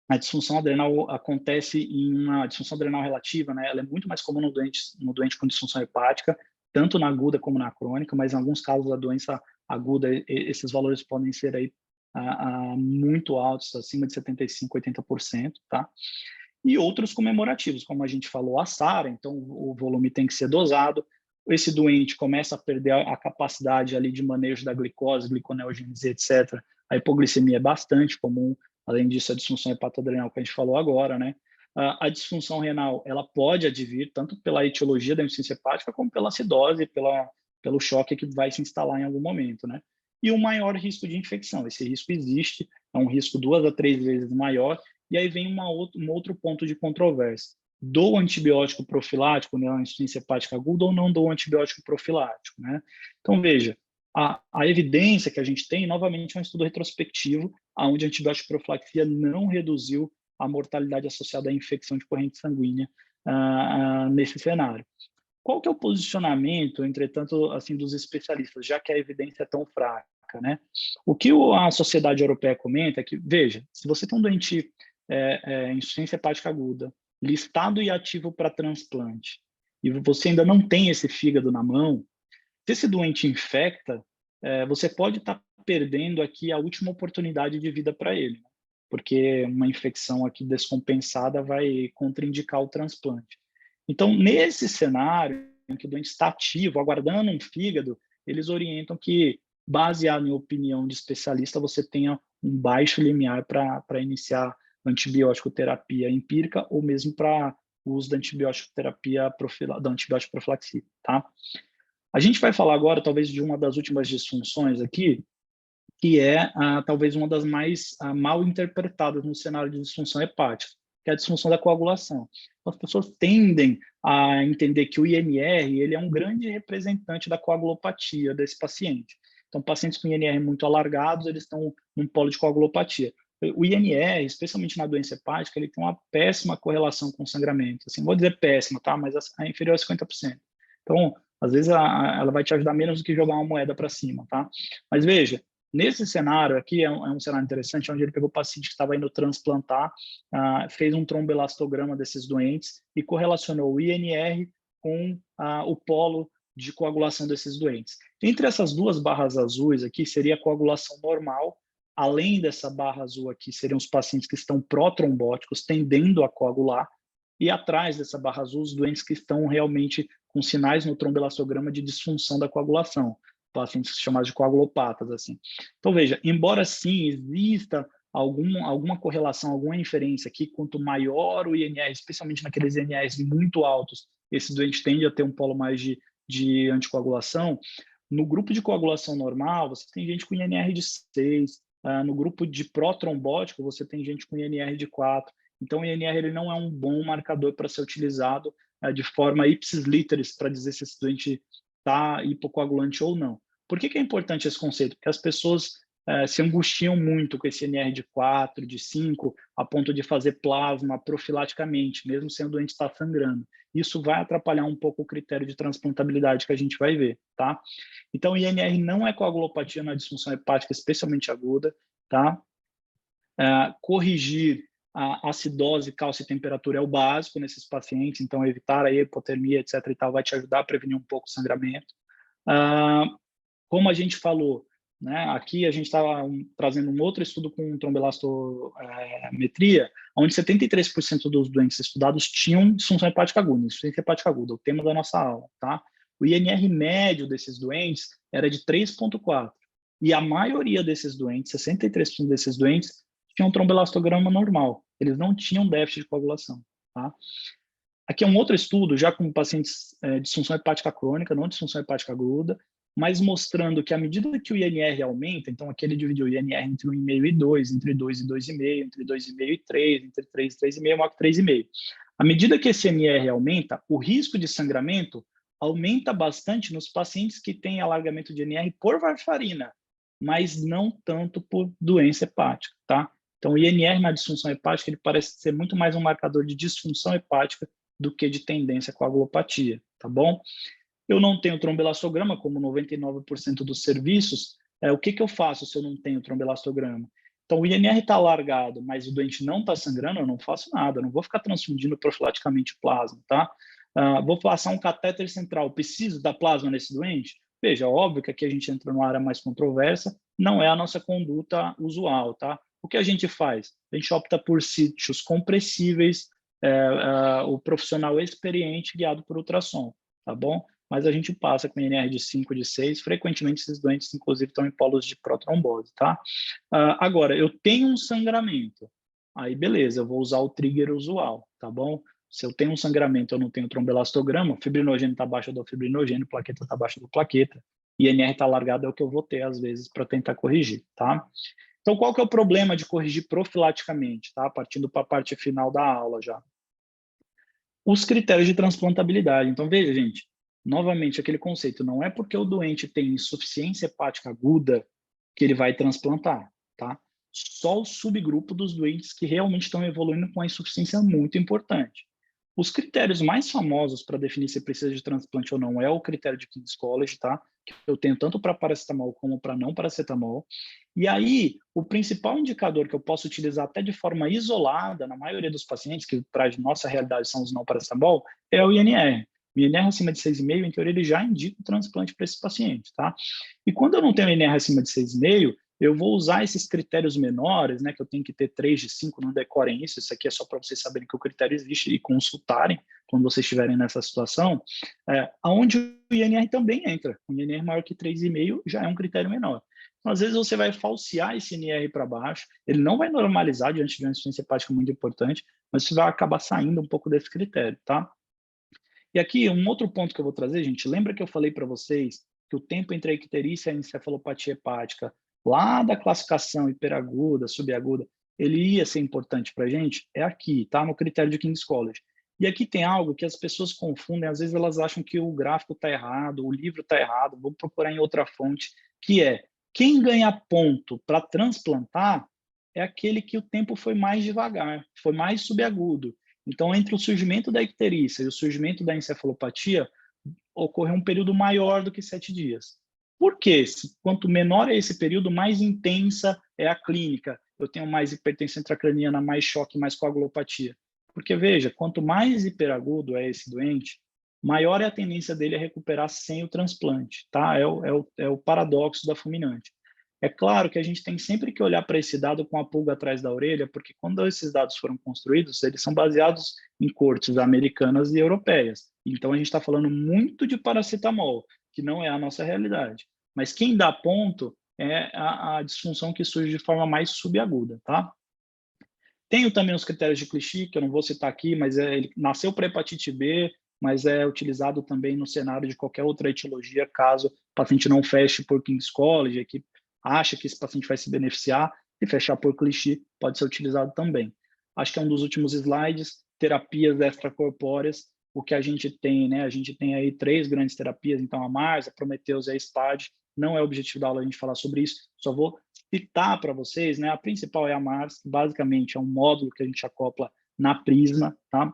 A disfunção adrenal acontece em uma disfunção adrenal relativa, né? Ela é muito mais comum no doente com disfunção hepática, tanto na aguda como na crônica, mas em alguns casos a doença aguda, esses valores podem ser aí muito altos, acima de 75%, 80%, tá? E outros comemorativos, como a gente falou, a SARA, então o volume tem que ser dosado, esse doente começa a perder a capacidade ali de manejo da glicose, gliconeogênese, etc. A hipoglicemia é bastante comum, além disso a disfunção hepatodrenal que a gente falou agora, né? A disfunção renal, ela pode advir tanto pela etiologia da insuficiência hepática como pela acidose, pelo choque que vai se instalar em algum momento, né? E o maior risco de infecção, esse risco existe, é um risco 2 a 3 vezes maior, e aí vem um outro ponto de controvérsia. Dou antibiótico profilático na insuficiência hepática aguda ou não dou antibiótico profilático, né? Então, veja, a evidência que a gente tem, novamente, é um estudo retrospectivo, onde a antibiótico profilaxia não reduziu a mortalidade associada à infecção de corrente sanguínea nesse cenário. Qual que é o posicionamento, entretanto, assim, dos especialistas, já que a evidência é tão fraca, né? O que a Sociedade Europeia comenta é que, veja, se você tem um doente insuficiência hepática aguda, listado e ativo para transplante, e você ainda não tem esse fígado na mão, se esse doente infecta, você pode estar perdendo aqui a última oportunidade de vida para ele, né? Porque uma infecção aqui descompensada vai contraindicar o transplante. Então, nesse cenário em que o doente está ativo, aguardando um fígado, eles orientam que, baseado em opinião de especialista, você tenha um baixo limiar para iniciar antibiótico terapia empírica ou mesmo para o uso da antibiótico terapia da antibiótico profilaxia, tá? A gente vai falar agora, talvez, de uma das últimas disfunções aqui, que é talvez uma das mais mal interpretadas no cenário de disfunção hepática, que é a disfunção da coagulação. As pessoas tendem a entender que o INR ele é um grande representante da coagulopatia desse paciente. Então, pacientes com INR muito alargados, eles estão num polo de coagulopatia. O INR, especialmente na doença hepática, ele tem uma péssima correlação com o sangramento. Assim, vou dizer péssima, tá? Mas é inferior a 50%. Então, às vezes, ela vai te ajudar menos do que jogar uma moeda para cima, tá? Mas veja, nesse cenário aqui, é um cenário interessante, onde ele pegou o paciente que estava indo transplantar, fez um tromboelastograma desses doentes e correlacionou o INR com o polo de coagulação desses doentes. Entre essas duas barras azuis aqui, seria a coagulação normal. Além dessa barra azul aqui, seriam os pacientes que estão protrombóticos, tendendo a coagular, e atrás dessa barra azul, os doentes que estão realmente com sinais no tromboelastograma de disfunção da coagulação, pacientes chamados de coagulopatas, assim. Então, veja, embora sim exista alguma correlação, alguma inferência aqui, quanto maior o INR, especialmente naqueles INRs muito altos, esse doente tende a ter um polo mais de anticoagulação. No grupo de coagulação normal, você tem gente com INR de 6, no grupo de protrombótico, você tem gente com INR de 4. Então, o INR ele não é um bom marcador para ser utilizado de forma ipsis literis para dizer se esse doente está hipocoagulante ou não. Por que é importante esse conceito? Porque as pessoas se angustiam muito com esse INR de 4, de 5, a ponto de fazer plasma profilaticamente, mesmo sem o doente estar sangrando. Isso vai atrapalhar um pouco o critério de transplantabilidade que a gente vai ver, tá? Então, o INR não é coagulopatia na disfunção hepática, especialmente aguda, tá? Corrigir a acidose, cálcio e temperatura é o básico nesses pacientes, então evitar a hipotermia, etc. e tal, vai te ajudar a prevenir um pouco o sangramento. Como a gente falou, né, aqui a gente estava trazendo um outro estudo com trombelastometria, onde 73% dos doentes estudados tinham disfunção hepática aguda, insuficiência hepática aguda, o tema da nossa aula, tá? O INR médio desses doentes era de 3,4, e a maioria desses doentes, 63% desses doentes, tinham um tromboelastograma normal, eles não tinham déficit de coagulação, tá? Aqui é um outro estudo, já com pacientes de disfunção hepática crônica, não disfunção hepática aguda, mas mostrando que à medida que o INR aumenta, então aqui ele dividiu o INR entre 1,5 e 2, entre 2 e 2,5, entre 2,5 e 3, entre 3 e 3,5, marco 3,5. À medida que esse INR aumenta, o risco de sangramento aumenta bastante nos pacientes que têm alargamento de INR por varfarina, mas não tanto por doença hepática, tá? Então, o INR na disfunção hepática, ele parece ser muito mais um marcador de disfunção hepática do que de tendência à coagulopatia, tá bom? Eu não tenho tromboelastograma, como 99% dos serviços. O que eu faço se eu não tenho tromboelastograma? Então, o INR está alargado, mas o doente não está sangrando, eu não faço nada, eu não vou ficar transfundindo profilaticamente plasma, tá? Vou passar um catéter central, preciso dar plasma nesse doente? Veja, óbvio que aqui a gente entra numa área mais controversa, não é a nossa conduta usual, tá? O que a gente faz? A gente opta por sítios compressíveis, o profissional experiente guiado por ultrassom, tá bom? Mas a gente passa com INR de 5, de 6, frequentemente esses doentes, inclusive, estão em polos de protrombose, tá? Agora, eu tenho um sangramento, aí beleza, eu vou usar o trigger usual, tá bom? Se eu tenho um sangramento, eu não tenho tromboelastograma, fibrinogênio está abaixo do fibrinogênio, plaqueta está abaixo do plaqueta, INR está largado, é o que eu vou ter, às vezes, para tentar corrigir, tá? Então, qual que é o problema de corrigir profilaticamente, tá? Partindo para a parte final da aula já. Os critérios de transplantabilidade. Então, veja, gente, novamente, aquele conceito, não é porque o doente tem insuficiência hepática aguda que ele vai transplantar, tá? Só o subgrupo dos doentes que realmente estão evoluindo com a insuficiência muito importante. Os critérios mais famosos para definir se precisa de transplante ou não é o critério de King's College, tá? Que eu tenho tanto para paracetamol como para não paracetamol. E aí, o principal indicador que eu posso utilizar até de forma isolada, na maioria dos pacientes, que para a nossa realidade são os não paracetamol, é o INR. O INR acima de 6,5, em teoria, ele já indica o transplante para esse paciente, tá? E quando eu não tenho INR acima de 6,5, eu vou usar esses critérios menores, né, que eu tenho que ter 3 de 5, não decorem isso, isso aqui é só para vocês saberem que o critério existe e consultarem quando vocês estiverem nessa situação, onde o INR também entra. O INR maior que 3,5 já é um critério menor. Então, às vezes você vai falsear esse INR para baixo, ele não vai normalizar diante de uma insuficiência hepática muito importante, mas você vai acabar saindo um pouco desse critério, tá? E aqui, um outro ponto que eu vou trazer, gente, lembra que eu falei para vocês que o tempo entre a icterícia e a encefalopatia hepática, lá da classificação hiperaguda, subaguda, ele ia ser importante para a gente? É aqui, tá? No critério de King's College. E aqui tem algo que as pessoas confundem, às vezes elas acham que o gráfico está errado, o livro está errado, vou procurar em outra fonte, que é, quem ganha ponto para transplantar é aquele que o tempo foi mais devagar, foi mais subagudo. Então, entre o surgimento da icterícia e o surgimento da encefalopatia, ocorreu um período maior do que 7 dias. Por quê? Quanto menor é esse período, mais intensa é a clínica. Eu tenho mais hipertensão intracraniana, mais choque, mais coagulopatia. Porque, veja, quanto mais hiperagudo é esse doente, maior é a tendência dele a recuperar sem o transplante, tá? É o paradoxo da fulminante. É claro que a gente tem sempre que olhar para esse dado com a pulga atrás da orelha, porque quando esses dados foram construídos, eles são baseados em cortes americanas e europeias. Então, a gente está falando muito de paracetamol, que não é a nossa realidade. Mas quem dá ponto é a disfunção que surge de forma mais subaguda, tá? Tenho também os critérios de Clichy, que eu não vou citar aqui, mas ele nasceu para hepatite B, mas é utilizado também no cenário de qualquer outra etiologia, caso o paciente não feche por King's College, a equipe acha que esse paciente vai se beneficiar, e fechar por Clichy pode ser utilizado também. Acho que é um dos últimos slides, terapias extracorpóreas, o que a gente tem, né? A gente tem aí 3 grandes terapias, então a MARS, a Prometheus e a SPAD. Não é o objetivo da aula a gente falar sobre isso, só vou citar para vocês, né? A principal é a MARS, que basicamente é um módulo que a gente acopla na Prisma, tá?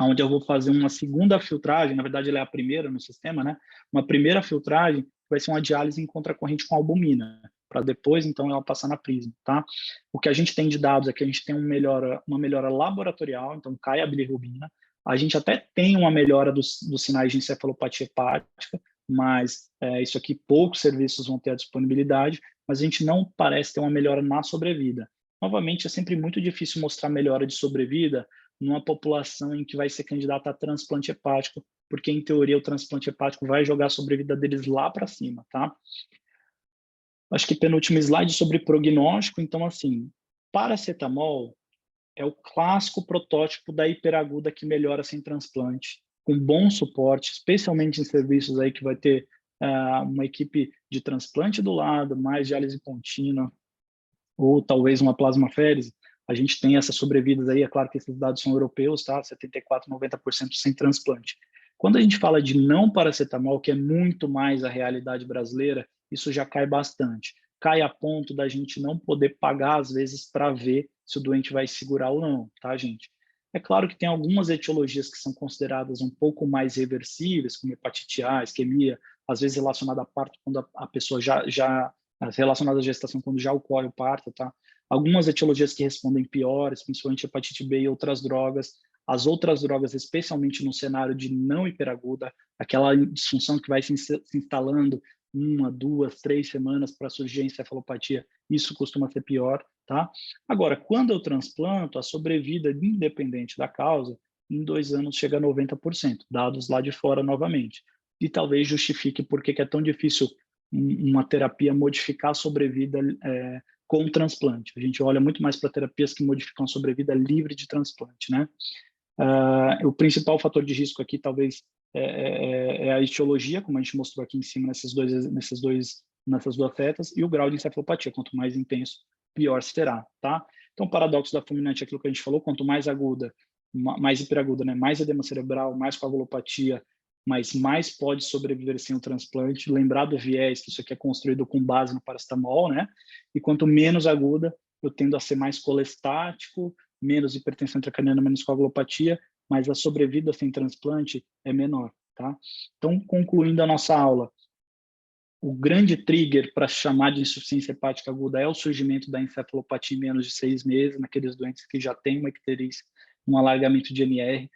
Onde eu vou fazer uma segunda filtragem, na verdade ela é a primeira no sistema, né? Uma primeira filtragem vai ser uma diálise em contracorrente com albumina, para depois, então, ela passar na Prisma, tá? O que a gente tem de dados é que a gente tem uma melhora laboratorial, então cai a bilirrubina, a gente até tem uma melhora dos sinais de encefalopatia hepática, mas isso aqui poucos serviços vão ter a disponibilidade, mas a gente não parece ter uma melhora na sobrevida. Novamente, é sempre muito difícil mostrar melhora de sobrevida numa população em que vai ser candidata a transplante hepático, porque, em teoria, o transplante hepático vai jogar a sobrevida deles lá para cima, tá? Acho que penúltimo slide sobre prognóstico. Então, assim, paracetamol é o clássico protótipo da hiperaguda que melhora sem transplante, com bom suporte, especialmente em serviços aí que vai ter uma equipe de transplante do lado, mais diálise contínua, ou talvez uma plasmaférese. A gente tem essas sobrevidas aí, é claro que esses dados são europeus, tá? 74, 90% sem transplante. Quando a gente fala de não paracetamol, que é muito mais a realidade brasileira, isso já cai bastante. Cai a ponto da gente não poder pagar, às vezes, para ver se o doente vai segurar ou não, tá, gente? É claro que tem algumas etiologias que são consideradas um pouco mais reversíveis, como hepatite A, isquemia, às vezes relacionada a parto, quando a pessoa já relacionadas à gestação, quando já ocorre o parto, tá? Algumas etiologias que respondem piores, principalmente hepatite B e outras drogas. As outras drogas, especialmente no cenário de não hiperaguda, aquela disfunção que vai se instalando 1, 2, 3 semanas para surgir a encefalopatia, isso costuma ser pior, tá? Agora, quando eu transplanto, a sobrevida, independente da causa, em 2 anos chega a 90%, dados lá de fora novamente. E talvez justifique por que é tão difícil uma terapia modificar a sobrevida com transplante. A gente olha muito mais para terapias que modificam a sobrevida livre de transplante, né? O principal fator de risco aqui talvez é a etiologia, como a gente mostrou aqui em cima nessas duas setas, e o grau de encefalopatia. Quanto mais intenso, pior será, tá? Então, o paradoxo da fulminante é aquilo que a gente falou, quanto mais aguda, mais hiperaguda, né? Mais edema cerebral, mais coagulopatia, mas mais pode sobreviver sem o transplante. Lembrar do viés, que isso aqui é construído com base no paracetamol, né? E quanto menos aguda, eu tendo a ser mais colestático, menos hipertensão intracraniana, menos coagulopatia, mas a sobrevida sem transplante é menor, tá? Então, concluindo a nossa aula, o grande trigger para chamar de insuficiência hepática aguda é o surgimento da encefalopatia em menos de 6 meses, naqueles doentes que já têm uma icterícia, um alargamento de NR.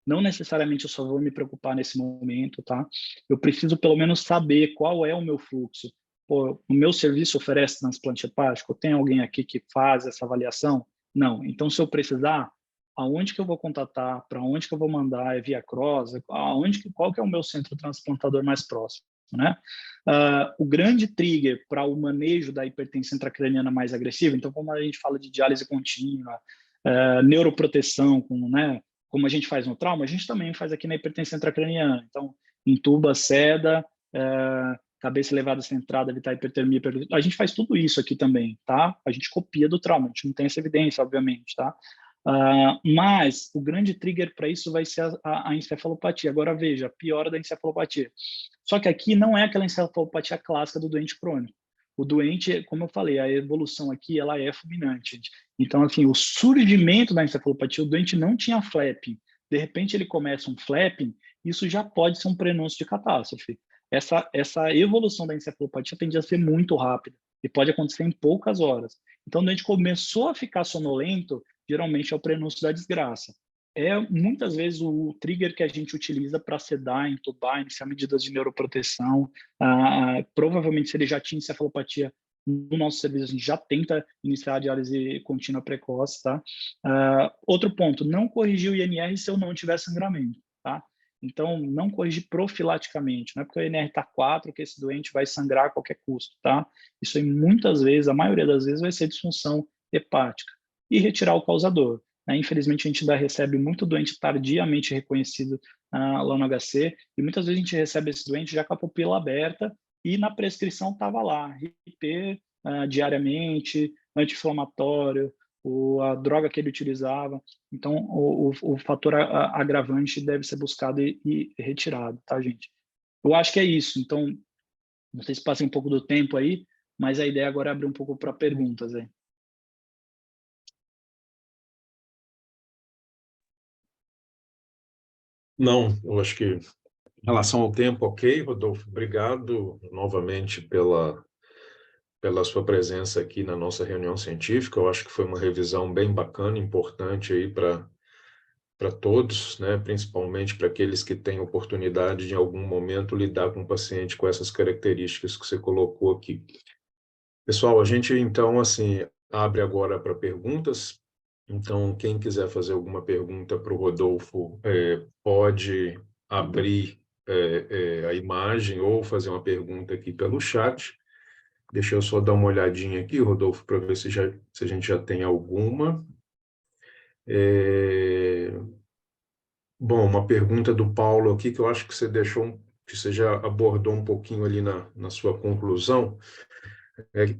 Não necessariamente eu só vou me preocupar nesse momento, tá? Eu preciso pelo menos saber qual é o meu fluxo. Pô, o meu serviço oferece transplante hepático? Tem alguém aqui que faz essa avaliação? Não. Então, se eu precisar, aonde que eu vou contatar? Para onde que eu vou mandar? É via Cross? Qual que é o meu centro transplantador mais próximo, né? O grande trigger para o manejo da hipertensão intracraniana mais agressiva, então, como a gente fala de diálise contínua, neuroproteção, né? Como a gente faz no trauma, a gente também faz aqui na hipertensão intracraniana. Então, intuba, seda, cabeça elevada centrada, evitar hipertermia. A gente faz tudo isso aqui também, tá? A gente copia do trauma, a gente não tem essa evidência, obviamente, tá? Mas o grande trigger para isso vai ser a encefalopatia. Agora, veja, a piora da encefalopatia. Só que aqui não é aquela encefalopatia clássica do doente crônico. O doente, como eu falei, a evolução aqui ela é fulminante. Então, assim, o surgimento da encefalopatia, o doente não tinha flapping. De repente, ele começa um flapping, isso já pode ser um prenúncio de catástrofe. Essa evolução da encefalopatia tende a ser muito rápida e pode acontecer em poucas horas. Então, o doente começou a ficar sonolento, geralmente é o prenúncio da desgraça. É muitas vezes o trigger que a gente utiliza para sedar, entubar, iniciar medidas de neuroproteção. Provavelmente, se ele já tinha encefalopatia, no nosso serviço, a gente já tenta iniciar a diálise contínua precoce, tá? Outro ponto, não corrigir o INR se eu não tiver sangramento, tá? Então, não corrigir profilaticamente, não é porque o INR está 4 que esse doente vai sangrar a qualquer custo, tá? Isso aí, muitas vezes, a maioria das vezes, vai ser disfunção hepática. E retirar o causador. Infelizmente, a gente ainda recebe muito doente tardiamente reconhecido lá no HC, e muitas vezes a gente recebe esse doente já com a pupila aberta, e na prescrição estava lá, RIP diariamente, anti-inflamatório, a droga que ele utilizava. Então, o fator agravante deve ser buscado e retirado, tá, gente? Eu acho que é isso. Então, não sei se passei um pouco do tempo aí, mas a ideia agora é abrir um pouco para perguntas aí. Não, eu acho que em relação ao tempo, ok, Rodolfo, obrigado novamente pela sua presença aqui na nossa reunião científica. Eu acho que foi uma revisão bem bacana, importante aí para todos, né? Principalmente para aqueles que têm oportunidade de, em algum momento, lidar com um paciente com essas características que você colocou aqui. Pessoal, a gente, então, assim, abre agora para perguntas. Então, quem quiser fazer alguma pergunta para o Rodolfo, pode abrir a imagem ou fazer uma pergunta aqui pelo chat. Deixa eu só dar uma olhadinha aqui, Rodolfo, para ver se a gente já tem alguma. É, Bom, uma pergunta do Paulo aqui que eu acho que você que você já abordou um pouquinho ali na sua conclusão,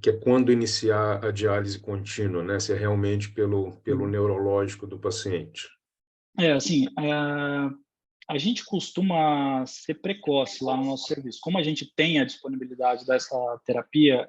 que é quando iniciar a diálise contínua, né? Se é realmente pelo neurológico do paciente. Assim, a gente costuma ser precoce lá no nosso serviço. Como a gente tem a disponibilidade dessa terapia,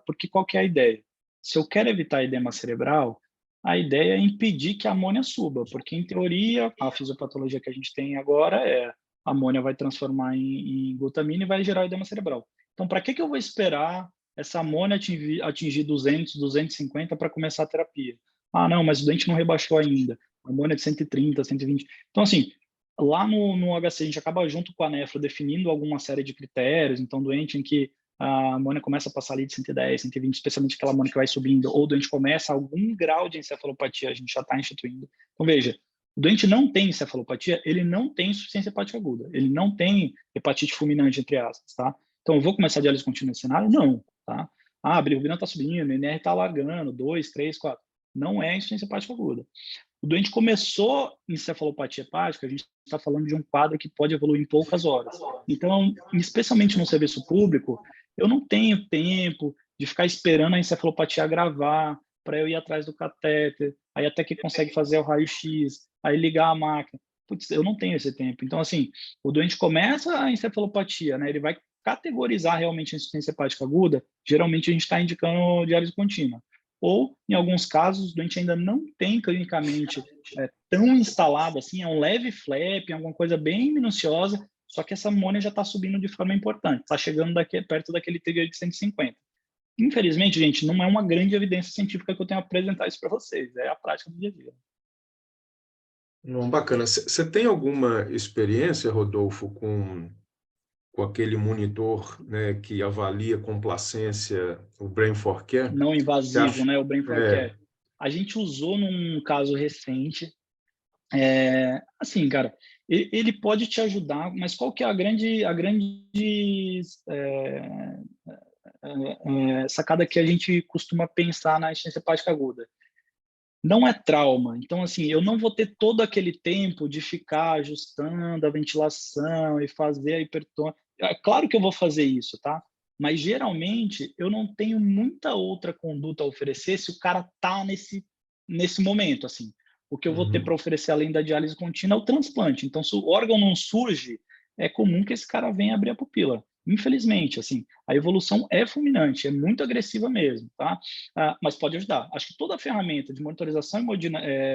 porque qual que é a ideia? Se eu quero evitar edema cerebral, a ideia é impedir que a amônia suba, porque, em teoria, a fisiopatologia que a gente tem agora é a amônia vai transformar em glutamina e vai gerar edema cerebral. Então, para que eu vou esperar essa amônia atingir 200, 250 para começar a terapia? Ah, não, mas o dente não rebaixou ainda. A amônia é de 130, 120. Então, assim, lá no HC, a gente acaba junto com a nefro definindo alguma série de critérios. Então, doente em que a amônia começa a passar ali de 110, 120, especialmente aquela amônia que vai subindo, ou o doente começa algum grau de encefalopatia, a gente já está instituindo. Então, veja, o doente não tem encefalopatia, ele não tem insuficiência hepática aguda, ele não tem hepatite fulminante, entre aspas, tá? Então, eu vou começar a diálise contínua nesse cenário? Não, tá? Ah, a bilirrubina está subindo, o NR está largando, 2, 3, 4. Não é insuficiência hepática aguda. O doente começou em encefalopatia hepática, a gente está falando de um quadro que pode evoluir em poucas horas. Então, especialmente no serviço público, eu não tenho tempo de ficar esperando a encefalopatia agravar para eu ir atrás do catéter, aí até que consegue fazer o raio-x, aí ligar a máquina. Putz, eu não tenho esse tempo. Então, assim, o doente começa a encefalopatia, né? Ele vai categorizar realmente a insuficiência hepática aguda, geralmente a gente está indicando diálise contínua. Ou, em alguns casos, o doente ainda não tem clinicamente tão instalado assim, é um leve flap, é alguma coisa bem minuciosa, só que essa amônia já está subindo de forma importante, está chegando perto daquele trigger de 150. Infelizmente, gente, não é uma grande evidência científica que eu tenho a apresentar isso para vocês, é a prática do dia a dia. Não, bacana. Você tem alguma experiência, Rodolfo, com aquele monitor, né, que avalia complacência, o Brain for Care? Não Você invasivo, acha? né, o Brain for É, Care. A gente usou num caso recente, assim, cara, ele pode te ajudar, mas qual que é a grande sacada que a gente costuma pensar na insuficiência hepática aguda? Não é trauma. Então, assim, eu não vou ter todo aquele tempo de ficar ajustando a ventilação e fazer a hipertônia. É claro que eu vou fazer isso, tá? Mas, geralmente, eu não tenho muita outra conduta a oferecer se o cara tá nesse momento, assim. O que eu vou ter para uhum. oferecer, além da diálise contínua, é o transplante. Então, se o órgão não surge, é comum que esse cara venha abrir a pupila. Infelizmente, assim, a evolução é fulminante, é muito agressiva mesmo, tá? Mas pode ajudar. Acho que toda ferramenta de monitorização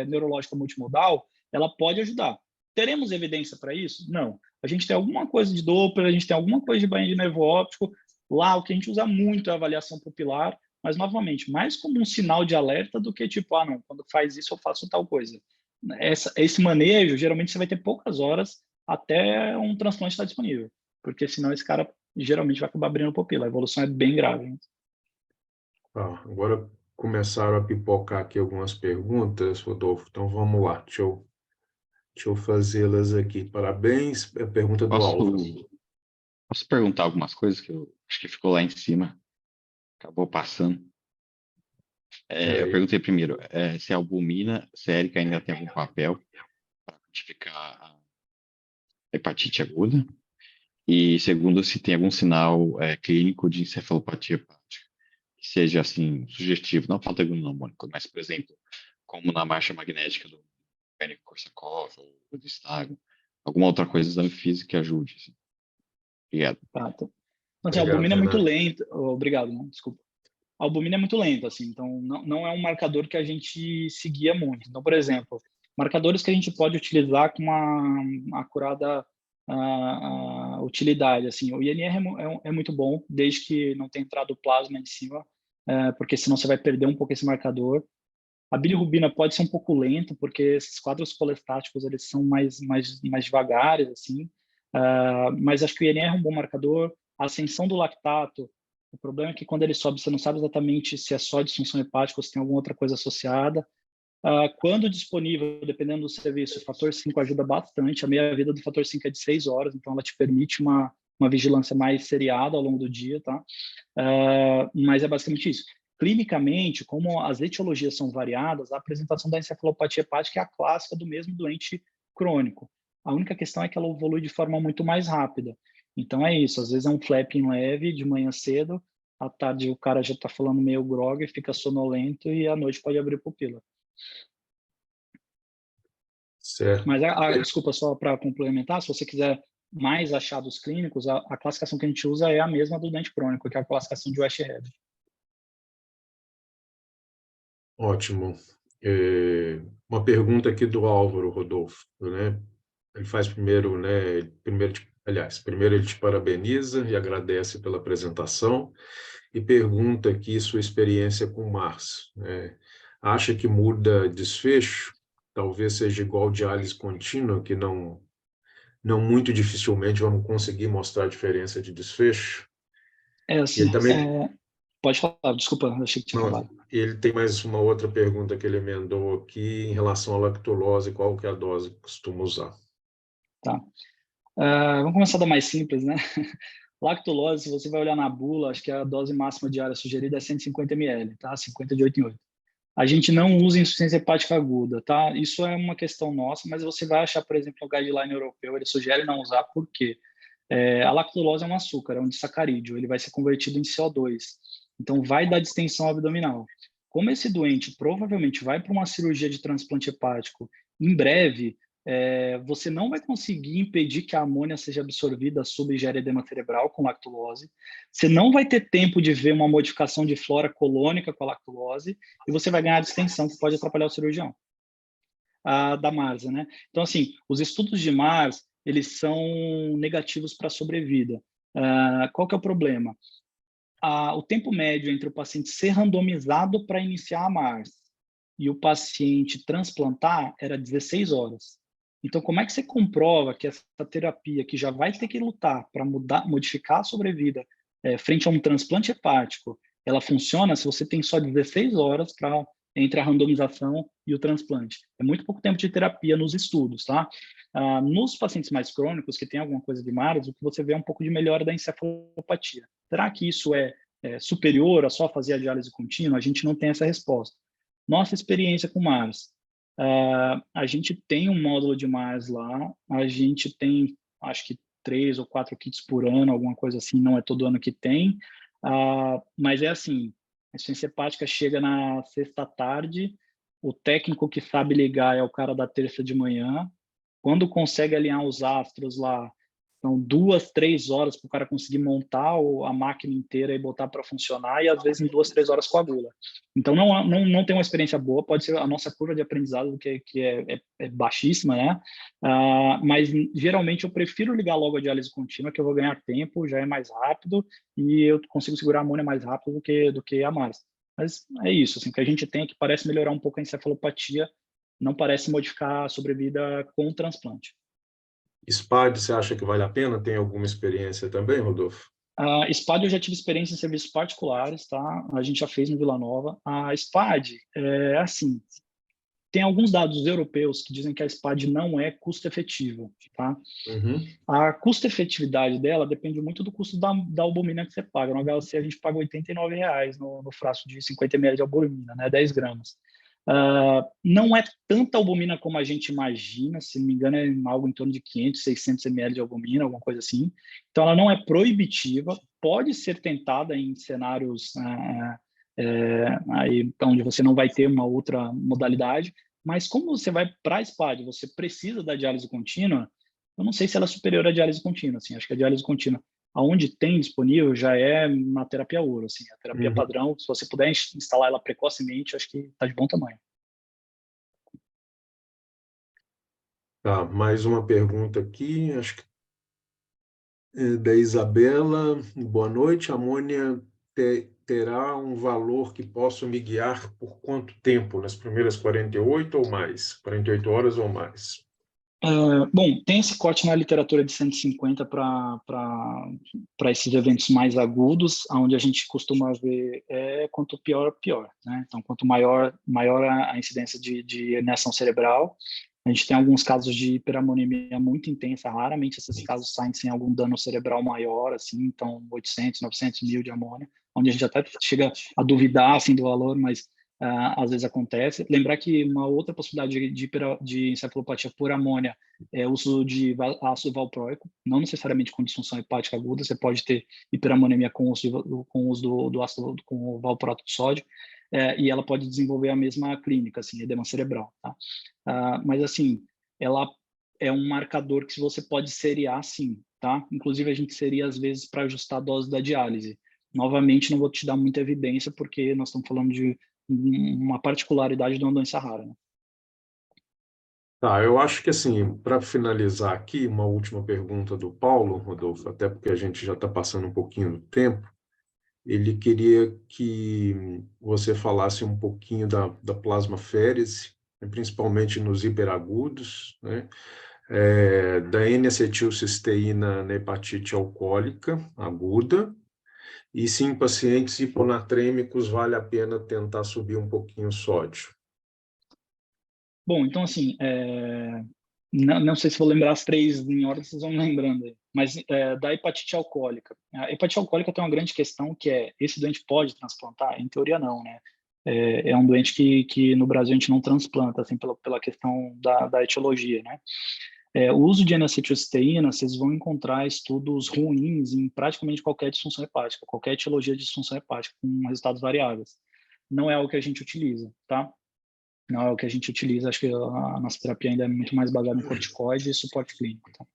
neurológica multimodal, ela pode ajudar. Teremos evidência para isso? Não. A gente tem alguma coisa de Doppler, a gente tem alguma coisa de banho de nervo óptico. Lá, o que a gente usa muito é a avaliação pupilar, mas, novamente, mais como um sinal de alerta do que tipo, não, quando faz isso eu faço tal coisa. Esse manejo, geralmente, você vai ter poucas horas até um transplante estar disponível, porque senão esse cara geralmente vai acabar abrindo pupila. A evolução é bem grave. Né? Agora começaram a pipocar aqui algumas perguntas, Rodolfo. Então vamos lá, deixa eu fazê-las aqui. Parabéns, é a pergunta do Álvaro. Posso perguntar algumas coisas que eu acho que ficou lá em cima, acabou passando. Eu Peraí. perguntei primeiro se a albumina sérica ainda tem algum papel para quantificar a hepatite aguda. E segundo, se tem algum sinal clínico de encefalopatia hepática, que seja assim, sugestivo, não falta gnomônico, mas, por exemplo, como na marcha magnética do Pérez-Korsakov ou do Stago, alguma outra coisa, exame físico que ajude. Assim. Obrigado. Tá, então, assim, a Obrigado, albumina é muito Renato. lenta. Obrigado, né? Desculpa. A albumina é muito lenta, assim, então não é um marcador que a gente seguia muito. Então, por exemplo, marcadores que a gente pode utilizar com uma acurada utilidade, assim, o INR é muito bom, desde que não tenha entrado plasma em cima, porque senão você vai perder um pouco esse marcador. A bilirrubina pode ser um pouco lento, porque esses quadros colestáticos eles são mais devagares, assim, mas acho que o INR é um bom marcador. A ascensão do lactato, o problema é que quando ele sobe, você não sabe exatamente se é só disfunção hepática ou se tem alguma outra coisa associada. Quando disponível, dependendo do serviço, o fator 5 ajuda bastante. A meia-vida do fator 5 é de 6 horas, então ela te permite uma vigilância mais seriada ao longo do dia, tá? Mas é basicamente isso. clinicamente, como as etiologias são variadas, a apresentação da encefalopatia hepática é a clássica do mesmo doente crônico. A única questão é que ela evolui de forma muito mais rápida. Então é isso, às vezes é um flapping leve de manhã cedo, à tarde o cara já está falando meio grog, fica sonolento e à noite pode abrir pupila. Certo. Mas, desculpa, só para complementar, se você quiser mais achados clínicos, a classificação que a gente usa é a mesma do doente crônico, que é a classificação de West-Head. Ótimo. Uma pergunta aqui do Álvaro Rodolfo, né? Ele faz primeiro, né? Primeiro ele te parabeniza e agradece pela apresentação e pergunta aqui sua experiência com Mars, né? Acha que muda desfecho? Talvez seja igual diálise contínua, que não muito dificilmente vamos conseguir mostrar a diferença de desfecho. Assim, Ele também pode falar, desculpa, achei que tinha acabado. Ele tem mais uma outra pergunta que ele emendou aqui em relação à lactulose, qual que é a dose que costuma usar? Tá. Vamos começar da mais simples, né? Lactulose, se você vai olhar na bula, acho que a dose máxima diária sugerida é 150 ml, tá? 50 de 8 em 8. A gente não usa insuficiência hepática aguda, tá? Isso é uma questão nossa, mas você vai achar, por exemplo, o guideline europeu, ele sugere não usar, por quê? A lactulose é um açúcar, é um disacarídeo, ele vai ser convertido em CO2, então vai dar distensão abdominal. Como esse doente provavelmente vai para uma cirurgia de transplante hepático em breve, você não vai conseguir impedir que a amônia seja absorvida sob gere edema cerebral com lactulose, você não vai ter tempo de ver uma modificação de flora colônica com a lactulose e você vai ganhar distensão que pode atrapalhar o cirurgião. Da Marsa, né? Então, assim, os estudos de Mars, eles são negativos para a sobrevida. Qual que é o problema? O tempo médio entre o paciente ser randomizado para iniciar a Mars e o paciente transplantar era 16 horas. Então, como é que você comprova que essa terapia, que já vai ter que lutar para modificar a sobrevida frente a um transplante hepático, ela funciona se você tem só 16 horas entre a randomização e o transplante? É muito pouco tempo de terapia nos estudos, tá? Nos pacientes mais crônicos, que tem alguma coisa de Mars, o que você vê é um pouco de melhora da encefalopatia. Será que isso é superior a só fazer a diálise contínua? A gente não tem essa resposta. Nossa experiência com Mars. A gente tem um módulo de Mars lá, a gente tem, acho que 3 ou 4 kits por ano, alguma coisa assim, não é todo ano que tem, mas é assim, a insuficiência hepática chega na sexta à tarde, o técnico que sabe ligar é o cara da terça de manhã, quando consegue alinhar os astros lá, são 2, 3 horas para o cara conseguir montar a máquina inteira e botar para funcionar, e às vezes em 2, 3 horas coagula. Então não tem uma experiência boa, pode ser a nossa curva de aprendizado, que é baixíssima, né? Mas geralmente eu prefiro ligar logo a diálise contínua, que eu vou ganhar tempo, já é mais rápido, e eu consigo segurar a amônia mais rápido do que a Mars. Mas é isso, assim, que a gente tem é que parece melhorar um pouco a encefalopatia, não parece modificar a sobrevida com o transplante. SPAD, você acha que vale a pena? Tem alguma experiência também, Rodolfo? A SPAD eu já tive experiência em serviços particulares, tá? A gente já fez no Vila Nova. A SPAD é assim, tem alguns dados europeus que dizem que a SPAD não é custo-efetiva, tá? Uhum. A custo-efetividade dela depende muito do custo da albumina que você paga. No HLC a gente paga R$ 89,00 no frasco de 50 ml de albumina, né? 10 gramas. Não é tanta albumina como a gente imagina, se não me engano é algo em torno de 500, 600 ml de albumina, alguma coisa assim. Então ela não é proibitiva, pode ser tentada em cenários aí, onde você não vai ter uma outra modalidade, mas como você vai para a SPAD, você precisa da diálise contínua, eu não sei se ela é superior à diálise contínua, assim, acho que a diálise contínua, aonde tem disponível, já é na terapia ouro, assim, a terapia padrão, se você puder instalar ela precocemente, acho que está de bom tamanho. Tá, mais uma pergunta aqui, acho que é da Isabela. Boa noite, a amônia terá um valor que possa me guiar por quanto tempo? Nas primeiras 48 ou mais? 48 horas ou mais? Bom, tem esse corte na literatura de 150 para esses eventos mais agudos, onde a gente costuma ver quanto pior, pior, né? Então, quanto maior a incidência de herniação cerebral. A gente tem alguns casos de hiperamonemia muito intensa, raramente esses casos saem sem algum dano cerebral maior, assim, então 800, 900 mil de amônia, onde a gente até chega a duvidar assim, do valor, mas às vezes acontece. Lembrar que uma outra possibilidade de encefalopatia por amônia é o uso de ácido valproico, não necessariamente com disfunção hepática aguda, você pode ter hiperamonemia com o uso do ácido com o valproato de sódio, e ela pode desenvolver a mesma clínica, assim, edema cerebral, tá? Mas assim, ela é um marcador que você pode seriar, sim, tá? Inclusive a gente seria às vezes para ajustar a dose da diálise. Novamente, não vou te dar muita evidência porque nós estamos falando de uma particularidade de uma doença rara, né? Tá, eu acho que assim, para finalizar aqui, uma última pergunta do Paulo, Rodolfo, até porque a gente já está passando um pouquinho do tempo. Ele queria que você falasse um pouquinho da plasmaférese, principalmente nos hiperagudos, né? Da N-acetilcisteína na hepatite alcoólica aguda, e se em pacientes hiponatrêmicos vale a pena tentar subir um pouquinho o sódio. Bom, então assim, não sei se vou lembrar as três em ordem, vocês vão me lembrando aí. Mas da hepatite alcoólica. A hepatite alcoólica tem uma grande questão que é, esse doente pode transplantar? Em teoria não, né? É um doente que no Brasil a gente não transplanta, assim, pela questão da etiologia, né? O uso de N-acetilcisteína, vocês vão encontrar estudos ruins em praticamente qualquer disfunção hepática, qualquer etiologia de disfunção hepática, com resultados variáveis. Não é o que a gente utiliza, tá? Não é o que a gente utiliza, acho que a nossa terapia ainda é muito mais baseada em corticoide e suporte clínico. Tá?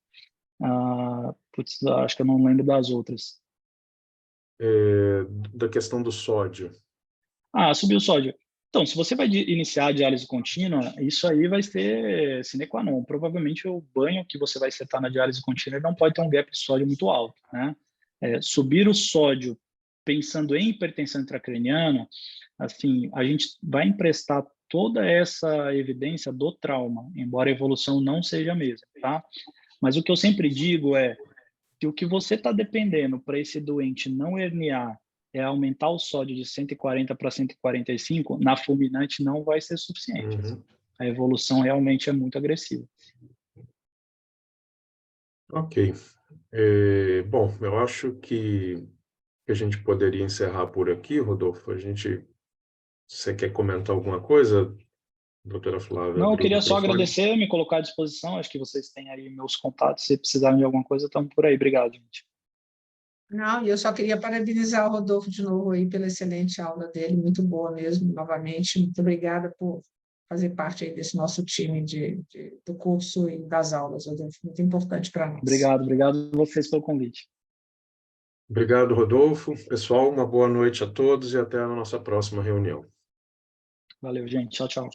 Acho que eu não lembro das outras. Da questão do sódio. Subiu o sódio. Então, se você vai iniciar a diálise contínua, isso aí vai ser sine qua non. Provavelmente o banho que você vai setar na diálise contínua não pode ter um gap de sódio muito alto, né? Subir o sódio pensando em hipertensão intracraniana, assim, a gente vai emprestar toda essa evidência do trauma, embora a evolução não seja a mesma, tá? Mas o que eu sempre digo é que o que você está dependendo para esse doente não herniar é aumentar o sódio de 140 para 145, na fulminante não vai ser suficiente. Uhum. A evolução realmente é muito agressiva. Ok. Bom, eu acho que a gente poderia encerrar por aqui, Rodolfo. Você quer comentar alguma coisa, doutora Flávia? Não, eu Abriu o queria só microfone. agradecer, me colocar à disposição. Acho que vocês têm aí meus contatos. Se precisarem de alguma coisa, estamos por aí. Obrigado, gente. Não, e eu só queria parabenizar o Rodolfo de novo aí pela excelente aula dele, muito boa mesmo, novamente. Muito obrigada por fazer parte aí desse nosso time do curso e das aulas, Rodolfo, muito importante para nós. Obrigado a vocês pelo convite. Obrigado, Rodolfo. Pessoal, uma boa noite a todos e até a nossa próxima reunião. Valeu, gente. Tchau, tchau.